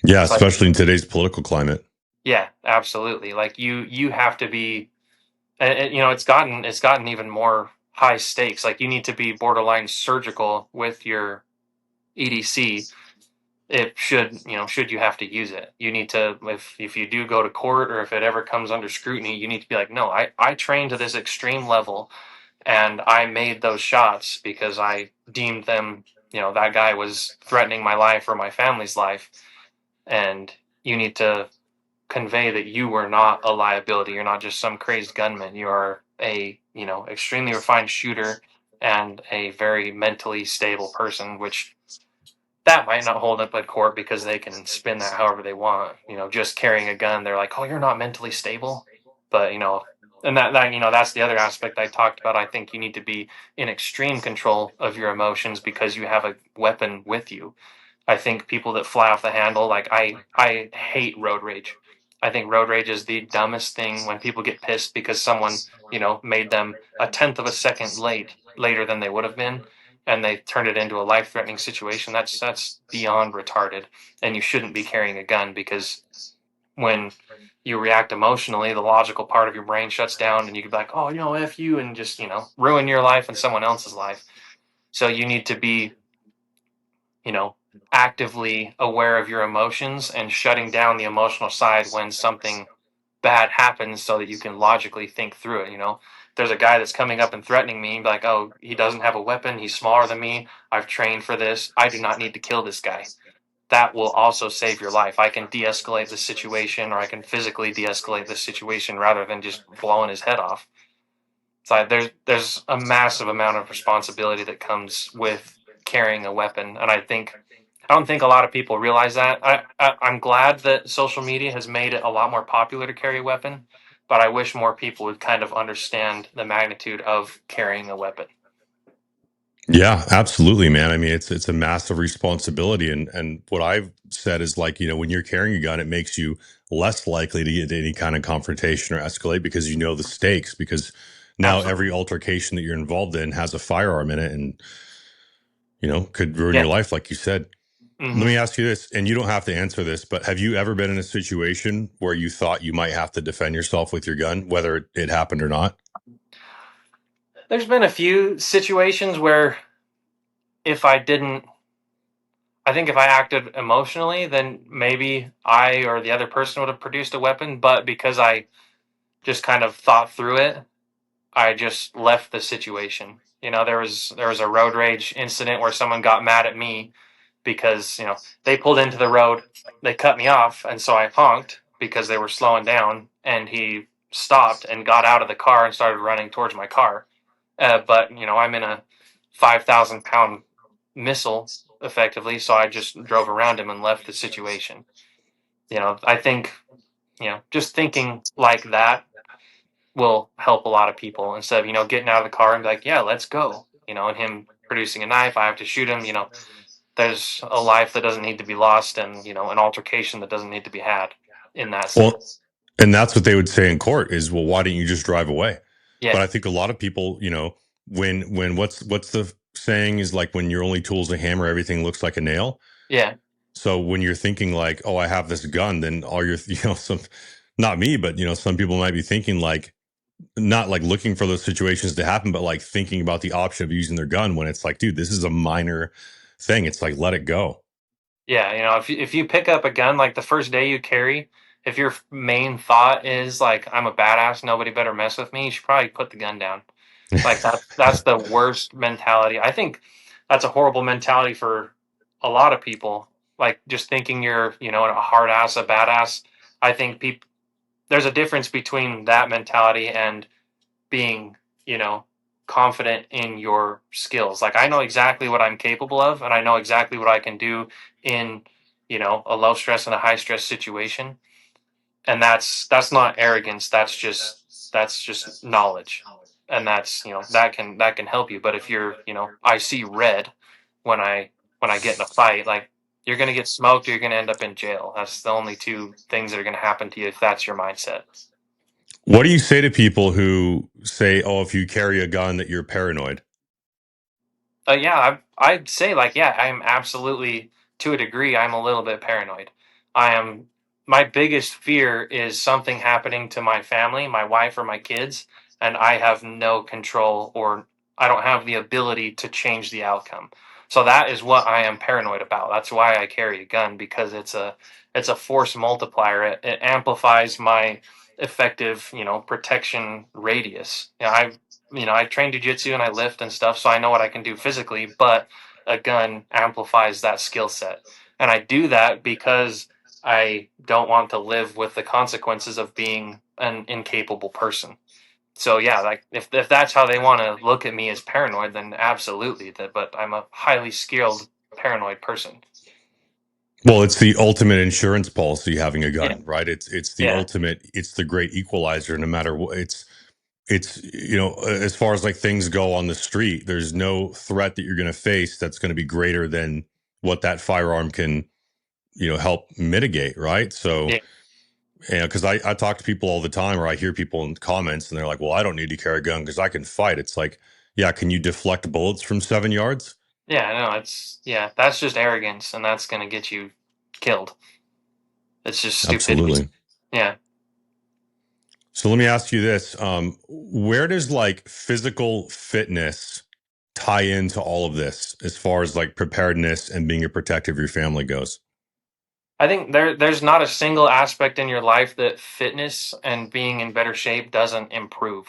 Yeah, So like, especially in today's political climate. yeah, absolutely. Like you have to be, and it's gotten even more high stakes. Like you need to be borderline surgical with your EDC. It should you have to use it, you need to, if you do go to court or if it ever comes under scrutiny, you need to be like, no, I trained to this extreme level and I made those shots because I deemed them, that guy was threatening my life or my family's life. And you need to convey that you were not a liability. You're not just some crazed gunman. You are a, extremely refined shooter and a very mentally stable person, which that might not hold up at court because they can spin that however they want. Just carrying a gun, they're like, "Oh, you're not mentally stable." But, and that's the other aspect I talked about. I think you need to be in extreme control of your emotions because you have a weapon with you. I think people that fly off the handle, like I hate road rage. I think road rage is the dumbest thing when people get pissed because someone, made them a tenth of a second later than they would have been, and they turned it into a life threatening situation. That's beyond retarded. And you shouldn't be carrying a gun because when you react emotionally, the logical part of your brain shuts down and you can be like, "Oh, F you," and just, ruin your life and someone else's life. So you need to be, you know, actively aware of your emotions and shutting down the emotional side when something bad happens so that you can logically think through it. There's a guy that's coming up and threatening me, like, "Oh, he doesn't have a weapon. He's smaller than me. I've trained for this. I do not need to kill this guy." That will also save your life. I can de escalate the situation, or I can physically de escalate the situation rather than just blowing his head off. So there's a massive amount of responsibility that comes with carrying a weapon, and I don't think a lot of people realize that. I'm glad that social media has made it a lot more popular to carry a weapon, but I wish more people would kind of understand the magnitude of carrying a weapon. Yeah, absolutely, man. I mean, it's a massive responsibility, and what I've said is like, when you're carrying a gun, it makes you less likely to get any kind of confrontation or escalate because you know the stakes. Because now every Absolutely. altercation that you're involved in has a firearm in it, and could ruin Yeah. your life, like you said. Let Hmm. me ask you this, and you don't have to answer this, but have you ever been in a situation where you thought you might have to defend yourself with your gun, whether it happened or not? There's been a few situations where if I didn't, I think if I acted emotionally, then maybe I or the other person would have produced a weapon. But because I just kind of thought through it, I just left the situation. There was a road rage incident where someone got mad at me because they pulled into the road, they cut me off, and so I honked because they were slowing down, and he stopped and got out of the car and started running towards my car. But I'm in a 5,000 pound missile effectively, so I just drove around him and left the situation. I think just thinking like that will help a lot of people instead of getting out of the car and be like, "Yeah, let's go," and him producing a knife, I have to shoot him. There's a life that doesn't need to be lost, and an altercation that doesn't need to be had in that Well, sense. and that's what they would say in court is, well, why didn't you just drive away? But Yeah. I think a lot of people, when what's the saying is like when your only tool's a hammer, everything looks like a nail. Yeah. So when you're thinking like, oh, I have this gun, then all your, some, not me, but some people might be thinking like, not like looking for those situations to happen, but like thinking about the option of using their gun when it's like, dude, this is a minor thing. It's like, let it go. Yeah, if you pick up a gun like the first day you carry, if your main thought is like, "I'm a badass, nobody better mess with me," you should probably put the gun down. Like that's the worst mentality. I think that's a horrible mentality for a lot of people. Like just thinking you're, a hard ass, a badass. I think people there's a difference between that mentality and being, you know, confident in your skills. Like I know exactly what I'm capable of and I know exactly what I can do in, a low stress and a high stress situation. And that's not arrogance, that's just knowledge. And that's, that can help you. But if you're, I see red when I get in a fight, like you're going to get smoked or you're going to end up in jail. That's the only two things that are going to happen to you if that's your mindset. What do you say to people who say, oh, if you carry a gun that you're paranoid? Yeah, I'd say like yeah, I am absolutely to a degree. I'm a little bit paranoid. I am. My biggest fear is something happening to my family, my wife or my kids, and I have no control or I don't have the ability to change the outcome. So that is what I am paranoid about. That's why I carry a gun because it's a force multiplier. It amplifies my effective protection radius. I train jujitsu and I lift and stuff, so I know what I can do physically, but a gun amplifies that skill set. And I do that because I don't want to live with the consequences of being an incapable person. So yeah, like if that's how they want to look at me as paranoid, then absolutely. That, but I'm a highly skilled paranoid person. Well, it's the ultimate insurance policy having a Yeah, gun, right? It's the yeah, ultimate, it's the great equalizer no matter what. It's as far as like things go on the street, there's no threat that you're going to face that's going to be greater than what that firearm can, help mitigate, right? So, yeah, because I talk to people all the time, or I hear people in comments and they're like, well, I don't need to carry a gun because I can fight. It's like, yeah, can you deflect bullets from 7 yards? yeah. No, it's yeah. That's just arrogance, and that's gonna get you killed. It's just stupidity. Absolutely. Yeah. So let me ask you this. Where does like physical fitness tie into all of this as far as like preparedness and being a protector of your family goes? I think there's not a single aspect in your life that fitness and being in better shape doesn't improve.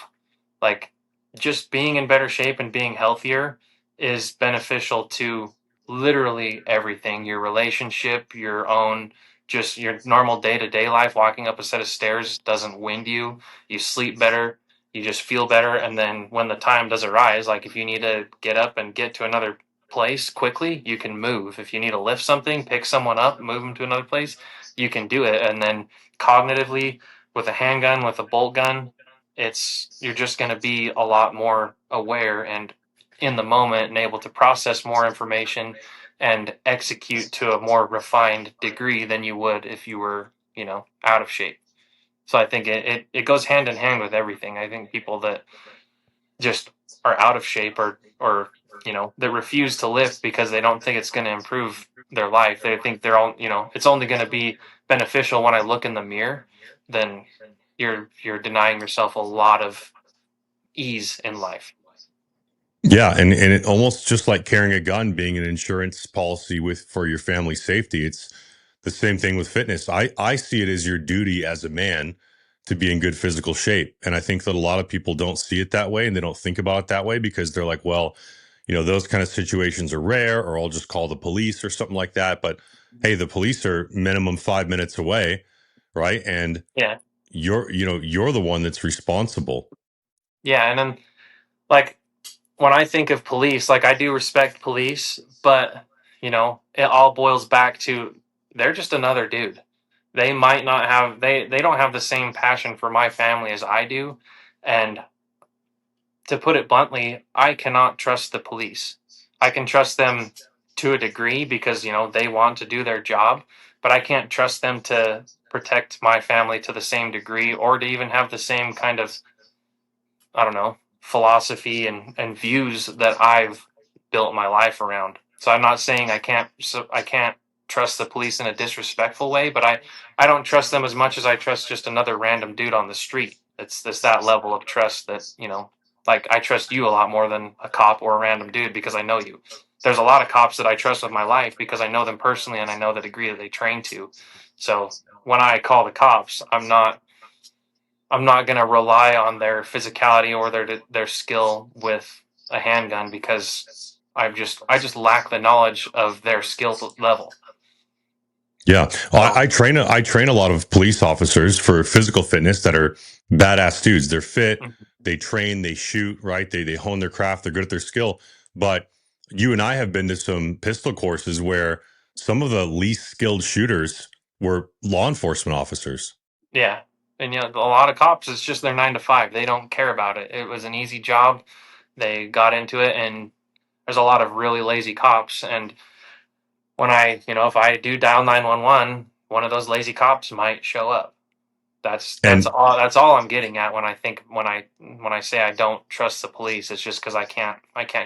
Like just being in better shape and being healthier is beneficial to literally everything. Your relationship, your own just your normal day-to-day life. Walking up a set of stairs doesn't wind you. You sleep better, you just feel better, and then when the time does arise, like if you need to get up and get to another place quickly, you can move. If you need to lift something, pick someone up, move them to another place, you can do it. And then cognitively, with a handgun, with a bolt gun, it's you're just going to be a lot more aware and in the moment and able to process more information and execute to a more refined degree than you would if you were, out of shape. So I think it goes hand in hand with everything. I think people that just are out of shape or that refuse to lift because they don't think it's going to improve their life. They think they're all, it's only going to be beneficial when I look in the mirror. Then you're denying yourself a lot of ease in life. Yeah, and it almost just like carrying a gun being an insurance policy with for your family safety. It's the same thing with fitness. I see it as your duty as a man to be in good physical shape. And I think that a lot of people don't see it that way and they don't think about it that way because they're like, well, those kind of situations are rare, or I'll just call the police or something like that. But hey, the police are minimum 5 minutes away, right? And Yeah. you're the one that's responsible. Yeah. And then, like, when I think of police, like, I do respect police, but, it all boils back to they're just another dude. They might not have, they don't have the same passion for my family as I do. And to put it bluntly, I cannot trust the police. I can trust them to a degree because, they want to do their job, but I can't trust them to protect my family to the same degree or to even have the same kind of, I don't know, philosophy and views that I've built my life around. So I'm not saying I can't trust the police in a disrespectful way, but I don't trust them as much as I trust just another random dude on the street. It's that level of trust that, like I trust you a lot more than a cop or a random dude because I know you. There's a lot of cops that I trust with my life because I know them personally and I know the degree that they train to. So when I call the cops, I'm not going to rely on their physicality or their skill with a handgun because I just lack the knowledge of their skill level. Yeah, well, So I train a lot of police officers for physical fitness that are badass dudes. They're fit, mhm. they train, they shoot, right? They hone their craft, they're good at their skill. But you and I have been to some pistol courses where some of the least skilled shooters were law enforcement officers. Yeah, and a lot of cops, it's just their 9 to 5. They don't care about it. It was an easy job. They got into it, and there's a lot of really lazy cops. And when if I do dial 911, one of those lazy cops might show up. That's And all I'm getting at when I think when I say I don't trust the police. It's just because I can't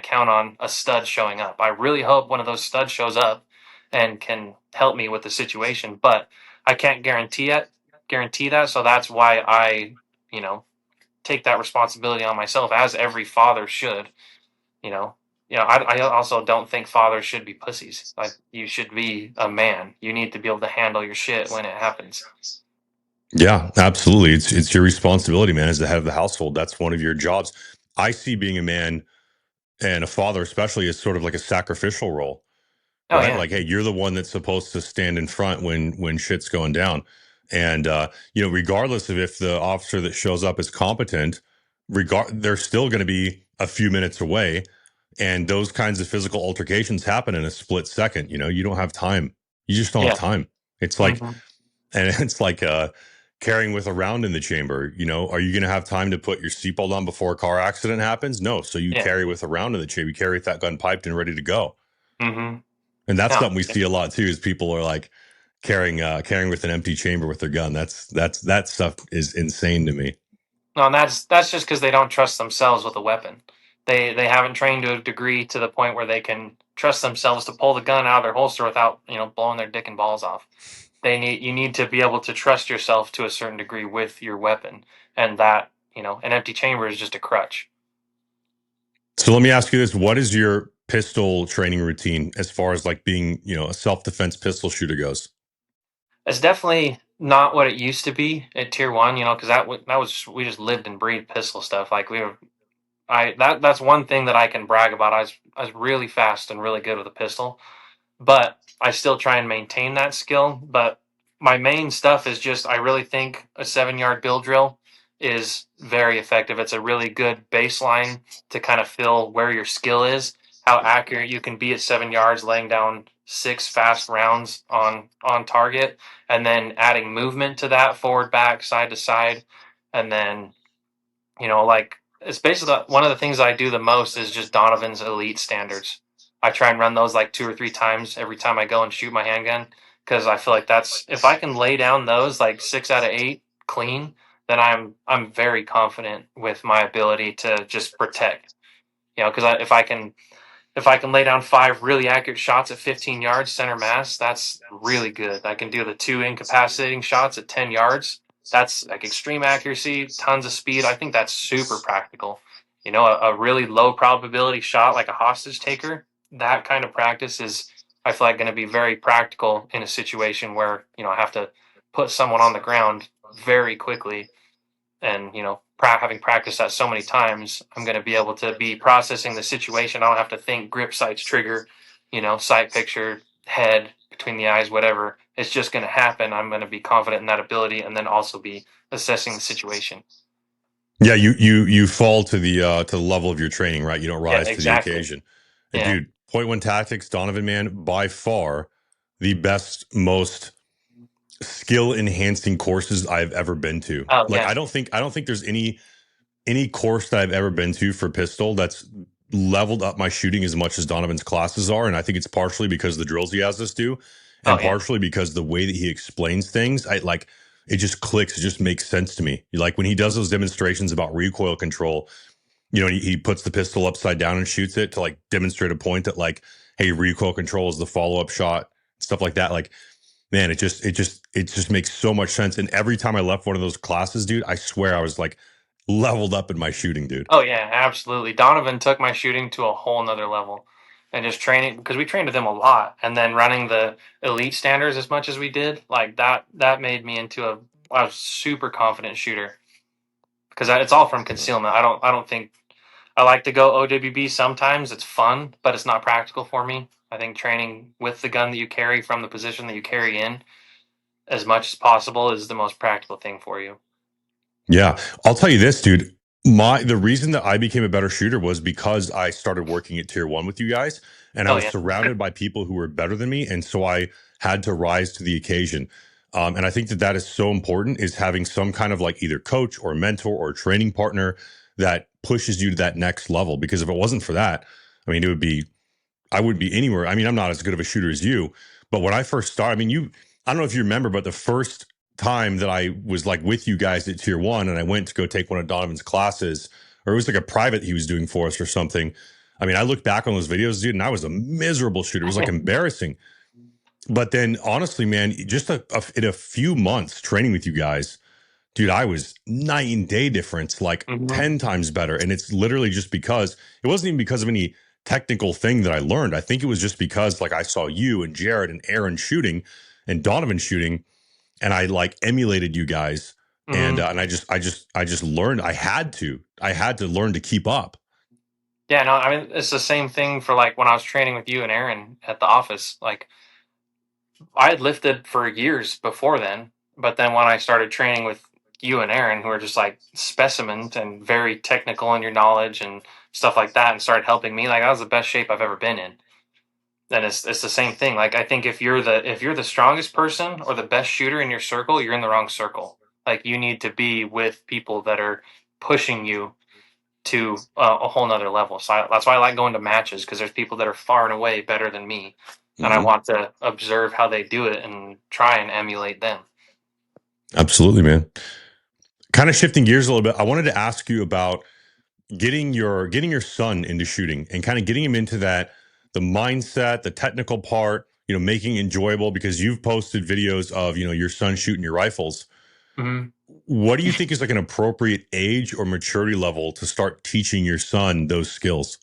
count on a stud showing up. I really hope one of those studs shows up and can help me with the situation, but I can't guarantee that. So that's why I you know take that responsibility on myself, as every father should. You know, I also don't think fathers should be pussies. Like, you should be a man. You need to be able to handle your shit when it happens. yeah, absolutely. It's your responsibility, man, as the head of the household. That's one of your jobs. I see being a man and a father especially as sort of like a sacrificial role. Oh right? yeah. Like, hey, you're the one that's supposed to stand in front when shit's going down. And regardless of if the officer that shows up is competent, they're still going to be a few minutes away. And those kinds of physical altercations happen in a split second. You don't have time. You just don't have Yeah. time. It's like, Hmm. and it's like carrying with a round in the chamber. Are you going to have time to put your seatbelt on before a car accident happens? No. So you Yeah. carry with a round in the chamber. You carry with that gun piped and ready to go. Hmm. And that's No. something we see a lot too. Is people are like carrying with an empty chamber with their gun. That stuff is insane to me. No, and that's just because they don't trust themselves with a weapon. They haven't trained to a degree to the point where they can trust themselves to pull the gun out of their holster without blowing their dick and balls off. You need to be able to trust yourself to a certain degree with your weapon, and that an empty chamber is just a crutch. So let me ask you this: what is your pistol training routine as far as like being a self defense pistol shooter goes? It's definitely not what it used to be at tier one, because that was we just lived and breathed pistol stuff. Like we were, that's one thing that I can brag about. I was really fast and really good with a pistol, but I still try and maintain that skill. But my main stuff is just I really think a 7 yard build drill is very effective. It's a really good baseline to kind of feel where your skill is, how accurate you can be at 7 yards, laying down six fast rounds on target, and then adding movement to that, forward, back, side to side, and then like it's basically one of the things I do the most is just Donovan's elite standards. I try and run those like 2 or 3 times every time I go and shoot my handgun because I feel like that's if I can lay down those like 6 out of 8 clean, then I'm very confident with my ability to just protect. Because if I can lay down 5 really accurate shots at 15 yards center mass, that's really good. I can do the 2 incapacitating shots at 10 yards. That's like extreme accuracy, tons of speed. I think that's super practical. A really low probability shot like a hostage taker, that kind of practice is, I feel like, going to be very practical in a situation where, I have to put someone on the ground very quickly and having practiced that so many times, I'm going to be able to be processing the situation. I don't have to think grip, sights, trigger, sight picture, head, between the eyes, whatever. It's just going to happen. I'm going to be confident in that ability and then also be assessing the situation. Yeah, you fall to the level of your training, right? You don't Yeah, rise to the exactly. occasion. And Yeah. dude, point one tactics, Donovan, man, by far the best, most skill enhancing courses I've ever been to. Oh Like yeah. I don't think there's any course that I've ever been to for pistol that's leveled up my shooting as much as Donovan's classes are. And I think it's partially because the drills he has us do, Oh and yeah. partially because the way that he explains things, I like it just clicks. It just makes sense to me. Like when he does those demonstrations about recoil control, he puts the pistol upside down and shoots it to like demonstrate a point that like, hey, recoil control is the follow-up shot, stuff like that. Like, man, it just makes so much sense. And every time I left one of those classes, dude, I swear I was like leveled up in my shooting, dude. Oh yeah, absolutely. Donovan took my shooting to a whole nother level. And just training because we trained with him a lot and then running the elite standards as much as we did, like that made me into a super confident shooter because it's all from concealment. I don't think I like to go OWB sometimes. It's fun, but it's not practical for me. I think training with the gun that you carry from the position that you carry in as much as possible is the most practical thing for you. Yeah, I'll tell you this, dude. The reason that I became a better shooter was because I started working at tier one with you guys, and I Oh was yeah. surrounded by people who were better than me, and so I had to rise to the occasion. And I think that that is so important is having some kind of like either coach or mentor or training partner that pushes you to that next level. Because if it wasn't for that, I mean, I wouldn't be anywhere. I mean, I'm not as good of a shooter as you, but when I first started, I mean, I don't know if you remember, but the first time that I was like with you guys at tier one and I went to go take one of Donovan's classes, or it was like a private he was doing for us or something. I mean, I look back on those videos, dude, and I was a miserable shooter. It was like embarrassing. But then honestly, man, just in a few months training with you guys, dude, I was night and day difference, like Hmm. 10 times better. And it's literally just because it wasn't even because of any technical thing that I learned. I think it was just because like I saw you and Jared and Aaron shooting and Donovan shooting, and I like emulated you guys. Hmm. And I just learned I had to learn to keep up. Yeah, no, I mean it's the same thing for like when I was training with you and Aaron at the office. Like I had lifted for years before then, but then when I started training with you and Aaron, who are just like specimens and very technical in your knowledge and stuff like that, and started helping me, like that was the best shape I've ever been in. And it's the same thing. Like I think if you're the strongest person or the best shooter in your circle, you're in the wrong circle. Like you need to be with people that are pushing you to a whole nother level. So that's why I like going to matches because there's people that are far and away better than me, and I Hmm. want to observe how they do it and try and emulate them. Absolutely, man. Kind of shifting gears a little bit, I wanted to ask you about getting your son into shooting and kind of getting him into that, the mindset, the technical part, making enjoyable, because you've posted videos of your son shooting your rifles. Mhm. What do you think is like an appropriate age or maturity level to start teaching your son those skills?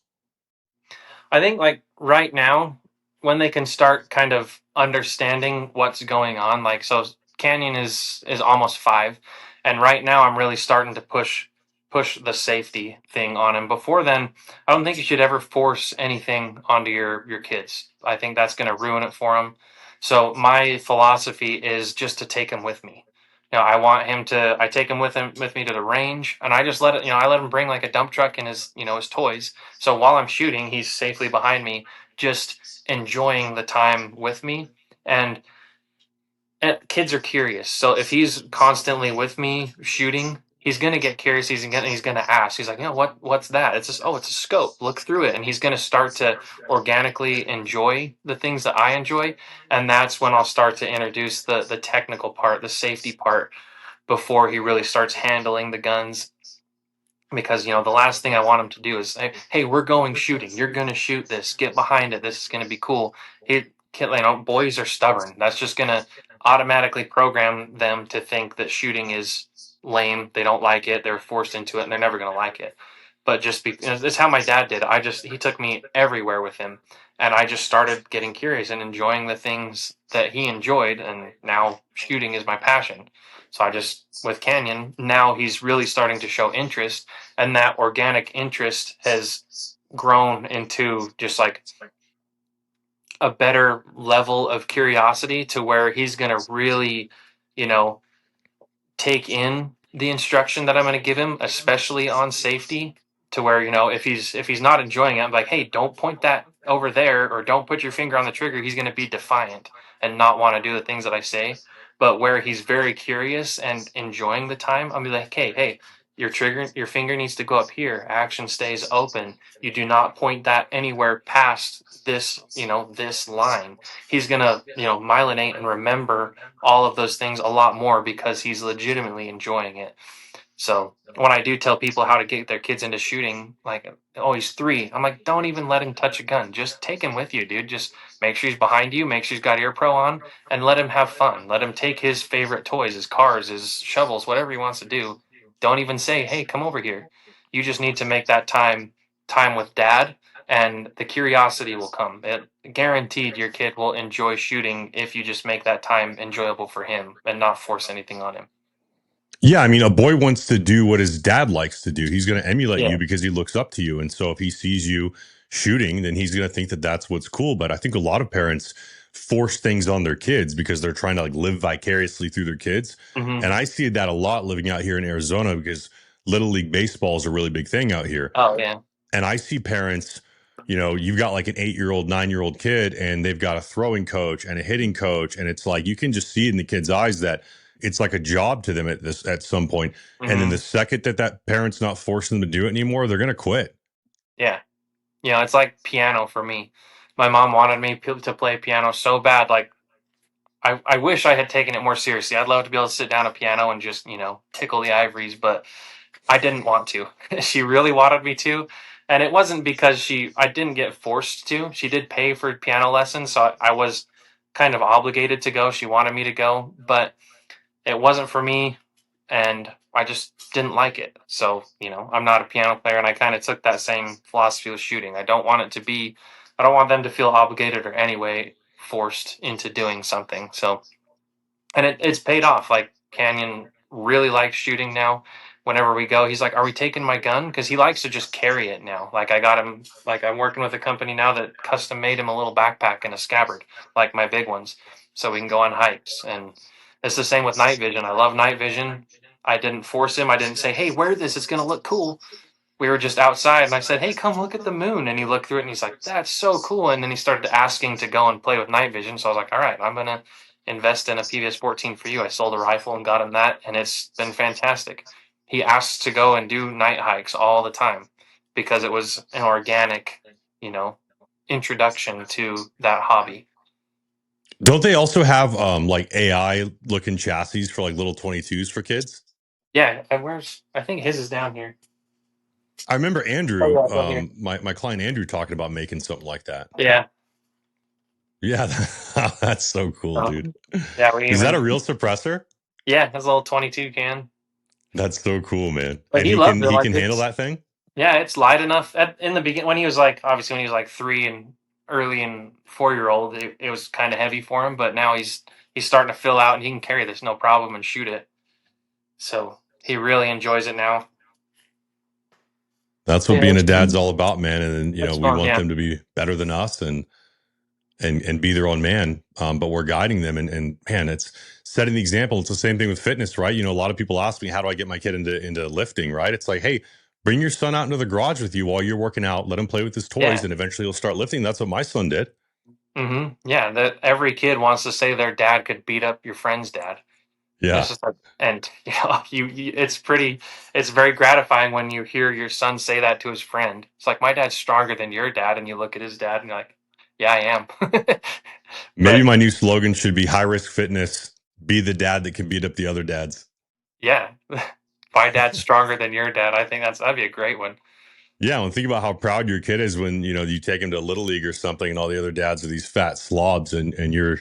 I think like right now, when they can start kind of understanding what's going on, like so Canyon is almost 5, and right now I'm really starting to push the safety thing on him. Before then, I don't think you should ever force anything onto your kids. I think that's going to ruin it for them. So my philosophy is just to take him with me. I want him to. I take him with me to the range, and I just let it. I let him bring like a dump truck and his toys, so while I'm shooting, he's safely behind me, just enjoying the time with me. And, kids are curious. So if he's constantly with me shooting, he's gonna get curious. He's gonna ask. He's like, what's that? It's just, oh, it's a scope. Look through it, and he's gonna start to organically enjoy the things that I enjoy. And that's when I'll start to introduce the technical part, the safety part, before he really starts handling the guns, because the last thing I want him to do is say, "Hey, we're going shooting. You're going to shoot this. Get behind it. This is going to be cool." Boys are stubborn. That's just going to automatically program them to think that shooting is lame. They don't like it. They're forced into it, and they're never going to like it. But it's how my dad did. He took me everywhere with him, and I just started getting curious and enjoying the things that he enjoyed, and now shooting is my passion. So I just with Canyon now he's really starting to show interest, and that organic interest has grown into just like a better level of curiosity to where he's going to really, you know, take in the instruction that I'm going to give him, especially on safety, to where if he's not enjoying it, I'm like, hey, don't point that over there or don't put your finger on the trigger. He's going to be defiant and not want to do the things that I say. But where he's very curious and enjoying the time, I'll be like, hey, your finger needs to go up here. Action stays open. You do not point that anywhere past this line. He's gonna myelinate and remember all of those things a lot more because he's legitimately enjoying it. So when I do tell people how to get their kids into shooting, like, oh, he's 3, I'm like, don't even let him touch a gun. Just take him with you, dude. Just make sure he's behind you, make sure he's got ear pro on, and let him have fun. Let him take his favorite toys, his cars, his shovels, whatever he wants to do. Don't even say, hey, come over here. You just need to make that time with dad, and the curiosity will come. It guaranteed your kid will enjoy shooting if you just make that time enjoyable for him and not force anything on him. Yeah, I mean, a boy wants to do what his dad likes to do. He's going to emulate Yeah. you because he looks up to you. And so if he sees you shooting, then he's going to think that that's what's cool. But I think a lot of parents force things on their kids because they're trying to like live vicariously through their kids. Hmm. And I see that a lot living out here in Arizona because Little League Baseball is a really big thing out here. Oh yeah. And I see parents, you've got like an 8-year-old, 9-year-old kid, and they've got a throwing coach and a hitting coach. And it's like you can just see in the kid's eyes that it's like a job to them at some point. And then the Hmm. second that parent's not forcing them to do it anymore, they're gonna quit. Yeah. It's like piano for me. My mom wanted me to play piano so bad. Like, I wish I had taken it more seriously. I'd love to be able to sit down at a piano and just, tickle the ivories, but I didn't want to. She really wanted me to. And it wasn't because I didn't get forced to. She did pay for piano lessons, so I was kind of obligated to go. She wanted me to go, but it wasn't for me, and I just didn't like it. So, I'm not a piano player, and I kind of took that same philosophy with shooting. I don't want them to feel obligated or anyway forced into doing something. So, and it's paid off. Like Canyon really likes shooting now. whenever we go, he's like, "Are we taking my gun?" Because he likes to just carry it now. Like I got him. Like I'm working with a company now that custom made him a little backpack and a scabbard, like my big ones, so we can go on hikes. And it's the same with night vision. I love night vision. I didn't force him. I didn't say, "Hey, wear this. It's gonna look cool." We were just outside and I said, "Hey, come look at the moon." And he looked through it and he's like, "That's so cool." And then he started asking to go and play with night vision. So I was like, "All right, I'm going to invest in a PVS 14 for you." I sold a rifle and got him that. And it's been fantastic. He asks to go and do night hikes all the time because it was an organic, you know, introduction to that hobby. Don't they also have like AI looking chassis for like little 22s for kids? Yeah. And I think his is down here. I remember Oh, Andrew, yeah, down here. my client Andrew, talking about making something like that. Yeah. Yeah, that's so cool, So, dude. yeah. We Is that a even, real suppressor? yeah, his little 22 can. That's so cool, man. But And he he loved can it. he Like can handle it's, that thing. yeah, it's light enough. In the beginning, when he was like, obviously, when he was like 3 and early and 4 year old, it was kind of heavy for him. But now he's starting to fill out, and he can carry this no problem and shoot it. So he really enjoys it now. That's what Yeah, being a dad's all about, man. And it's we fun. want Yeah, them to be better than us and be their own man. But we're guiding them, and man, it's setting the example. It's the same thing with fitness, right? A lot of people ask me, how do I get my kid into lifting, right? It's like, hey, bring your son out into the garage with you while you're working out. Let him play with his toys, yeah, and eventually he'll start lifting. That's what my son did. yeah. That every kid wants to say their dad could beat up your friend's dad. And it's Yeah. just like, and it's pretty, it's very gratifying when you hear your son say that to his friend. It's like, my dad's stronger than your dad, and you look at his dad and you're like, yeah, I am. Maybe But my new slogan should be high risk fitness, be the dad that can beat up the other dads. yeah, my dad's stronger than your dad. I think that'd be a great one. Yeah, and think about how proud your kid is when, you take him to little league or something and all the other dads are these fat slobs and you're,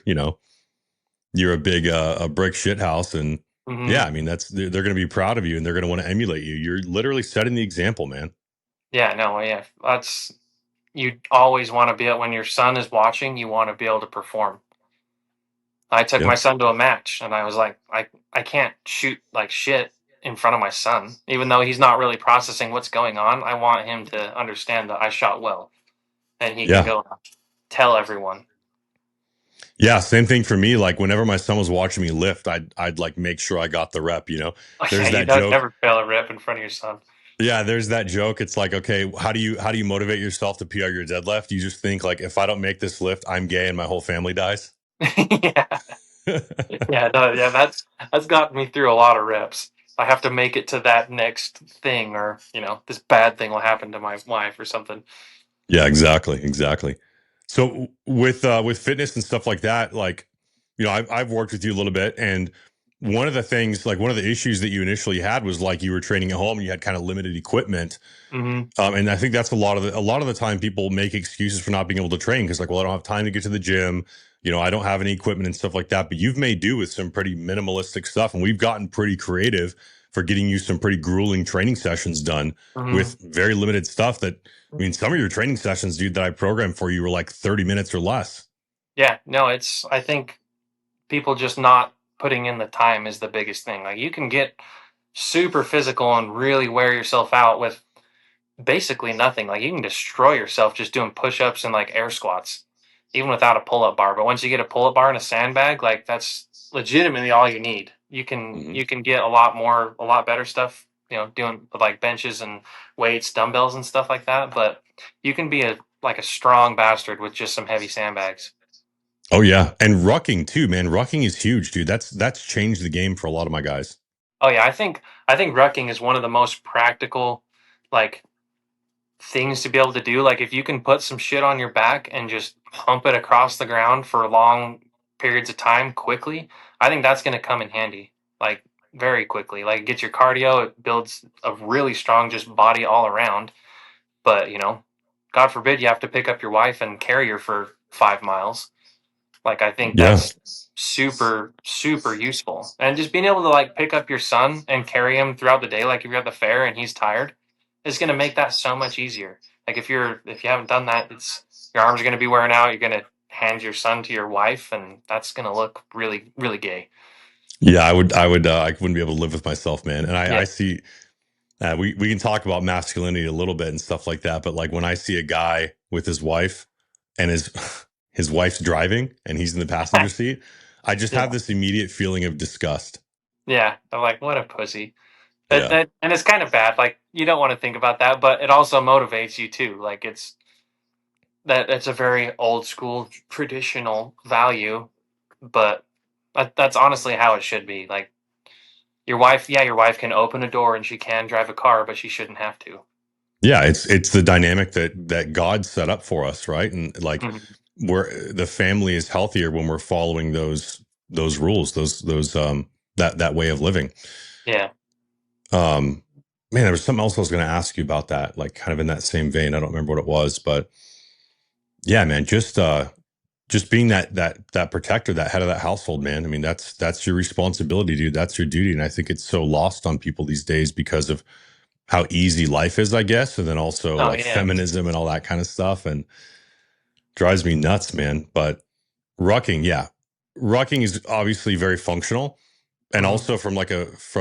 you're a big a brick shit house. And Hmm. yeah, I mean, they're going to be proud of you and they're going to want to emulate you. You're literally setting the example, man. Yeah, no, yeah, that's you always want to be when your son is watching. You want to be able to perform. I took my Yep. son to a match, and I was like, I can't shoot like shit in front of my son, even though he's not really processing what's going on. I want him to understand that I shot well, and he can Yeah. go tell everyone. Yeah, same thing for me. Like whenever my son was watching me lift, I'd like make sure I got the rep. Oh, yeah, There's you that don't joke. never fail a rip in front of your son. Yeah, there's that joke. It's like, okay, how do you motivate yourself to PR your deadlift? You just think like, if I don't make this lift, I'm gay and my whole family dies. Yeah, yeah, no, yeah. That's gotten me through a lot of reps. I have to make it to that next thing, or this bad thing will happen to my wife or something. Yeah, exactly, exactly. So with fitness and stuff like that, like, I've worked with you a little bit, and one of the things, like one of the issues that you initially had was like you were training at home and you had kind of limited equipment. Hmm. And I think that's a lot of the time people make excuses for not being able to train because like, well, I don't have time to get to the gym. I don't have any equipment and stuff like that. But you've made do with some pretty minimalistic stuff, and we've gotten pretty creative for getting you some pretty grueling training sessions done Hmm. with very limited stuff. That I mean, some of your training sessions, dude, that I programmed for you were like 30 minutes or less. Yeah, no, I think people just not putting in the time is the biggest thing. Like you can get super physical and really wear yourself out with basically nothing. Like you can destroy yourself just doing push-ups and like air squats, even without a pull-up bar. But once you get a pull-up bar and a sandbag, like that's legitimately all you need. You can Mhm. you can get a lot more, a lot better stuff. Doing like benches and weights, dumbbells and stuff like that. But you can be a strong bastard with just some heavy sandbags. Oh yeah, and rucking too, man. Rucking is huge, dude. That's changed the game for a lot of my guys. Oh yeah, I think rucking is one of the most practical like things to be able to do. Like if you can put some shit on your back and just pump it across the ground for long periods of time quickly, I think that's going to come in handy. Like very quickly. Like it gets your cardio, it builds a really strong just body all around. But, God forbid you have to pick up your wife and carry her for 5 miles. Like I think Yeah, that's super super useful. And just being able to like pick up your son and carry him throughout the day like if you're at the fair and he's tired is going to make that so much easier. Like if you haven't done that, it's your arms are going to be wearing out, you're going to hand your son to your wife and that's going to look really really gay. yeah. I wouldn't be able to live with myself, man. And I Yeah. see. We can talk about masculinity a little bit and stuff like that, but like when I see a guy with his wife and his his wife's driving and he's in the passenger seat, I just Yeah. have this immediate feeling of disgust. Yeah. I'm like, what a pussy. Yeah. And it's kind of bad. Like you don't want to think about that, but it also motivates you too. Like it's a very old school traditional value, but that's honestly how it should be. Like your wife can open a door and she can drive a car, but she shouldn't have to. Yeah, it's the dynamic that God set up for us, right? And like Mhm. where the family is healthier when we're following those rules, those that way of living. Yeah. Um Man, there was something else I was going to ask you about that, like kind of in that same vein. I don't remember what it was, but yeah, man, just being that protector, that head of that household, man. I mean, that's your responsibility, dude. That's your duty. And I think it's so lost on people these days because of how easy life is, I guess, and then also Oh like yeah. feminism and all that kind of stuff, and drives me nuts, man. But rucking, yeah, rucking is obviously very functional, and Hmm. also from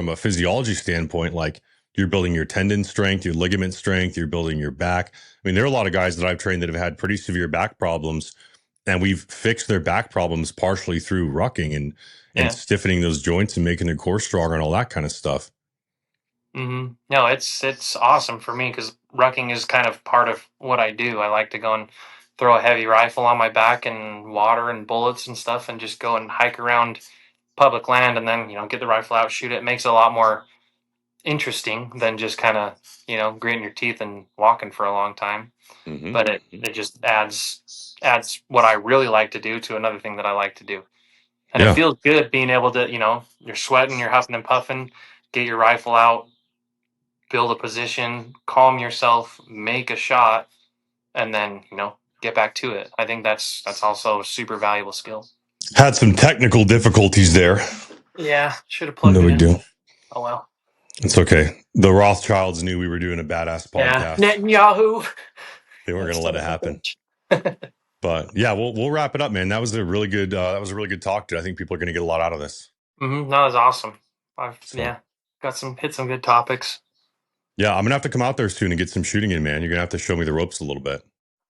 a physiology standpoint, like you're building your tendon strength, your ligament strength, you're building your back. I mean, there are a lot of guys that I've trained that have had pretty severe back problems, and we've fixed their back problems partially through rucking and Yeah. stiffening those joints and making their core stronger and all that kind of stuff. No, it's awesome for me because rucking is kind of part of what I do. I like to go and throw a heavy rifle on my back and water and bullets and stuff, and just go and hike around public land, and then get the rifle out, shoot it. It makes it a lot more interesting than just kind of gritting your teeth and walking for a long time. Hmm. But it just adds what I really like to do to another thing that I like to do. And it Yeah. feels good being able to, you're sweating, you're huffing and puffing, get your rifle out, build a position, calm yourself, make a shot, and then, get back to it. I think that's also a super valuable skill. Had some technical difficulties there. Yeah, should have plugged No it big in. deal. Oh well. It's okay. The Rothschilds knew we were doing a badass Yeah, podcast. Netanyahu. They weren't That going to let son it of a happen. bitch. But yeah, we'll wrap it up, man. That was a really good talk, dude. I think people are going to get a lot out of this. No, that was awesome. So Yeah, got some good topics yeah, I'm gonna have to come out there soon and get some shooting in, man. You're gonna have to show me the ropes a little bit.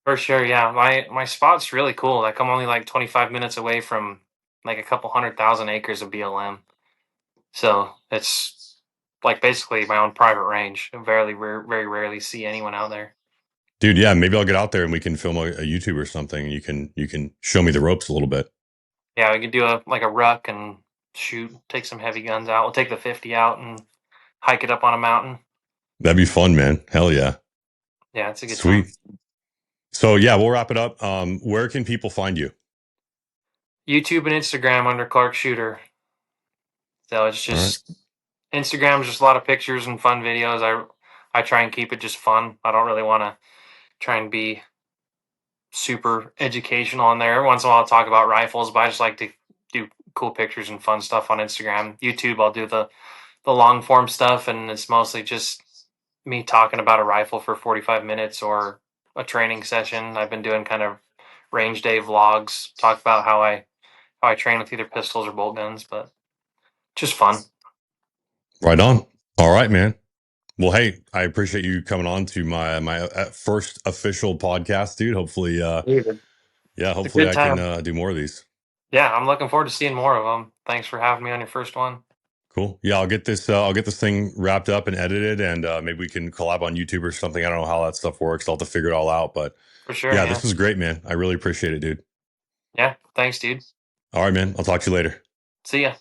for sure. Yeah, my spot's really cool. Like I'm only like 25 minutes away from like a couple 100,000 acres of BLM, so it's like basically my own private range. I very rarely see anyone out there. Dude, yeah, maybe I'll get out there and we can film a YouTube or something. And you can show me the ropes a little bit. Yeah, we could do a ruck and shoot, take some heavy guns out. We'll take the 50 out and hike it up on a mountain. That'd be fun, man. Hell yeah. Yeah, it's a good time. Sweet. So yeah, we'll wrap it up. Where can people find you? YouTube and Instagram under Clark Shooter. So it's All right. just Instagram is just a lot of pictures and fun videos. I try and keep it just fun. I don't really want to try and be super educational on there. Once in a while, I'll talk about rifles, but I just like to do cool pictures and fun stuff on Instagram. YouTube, I'll do the long form stuff, and it's mostly just me talking about a rifle for 45 minutes or a training session. I've been doing kind of range day vlogs, talk about how I train with either pistols or bolt guns, but just fun. Right on. All right, man. Well, hey, I appreciate you coming on to my first official podcast, dude. Hopefully, It's yeah, a hopefully good I can time. do more of these. Yeah, I'm looking forward to seeing more of them. Thanks for having me on your first one. Cool. Yeah, I'll get this thing wrapped up and edited, and maybe we can collab on YouTube or something. I don't know how that stuff works. I'll have to figure it all out. But For sure, yeah, yeah. this was great, man. I really appreciate it, dude. Yeah, thanks, dude. All right, man. I'll talk to you later. See ya.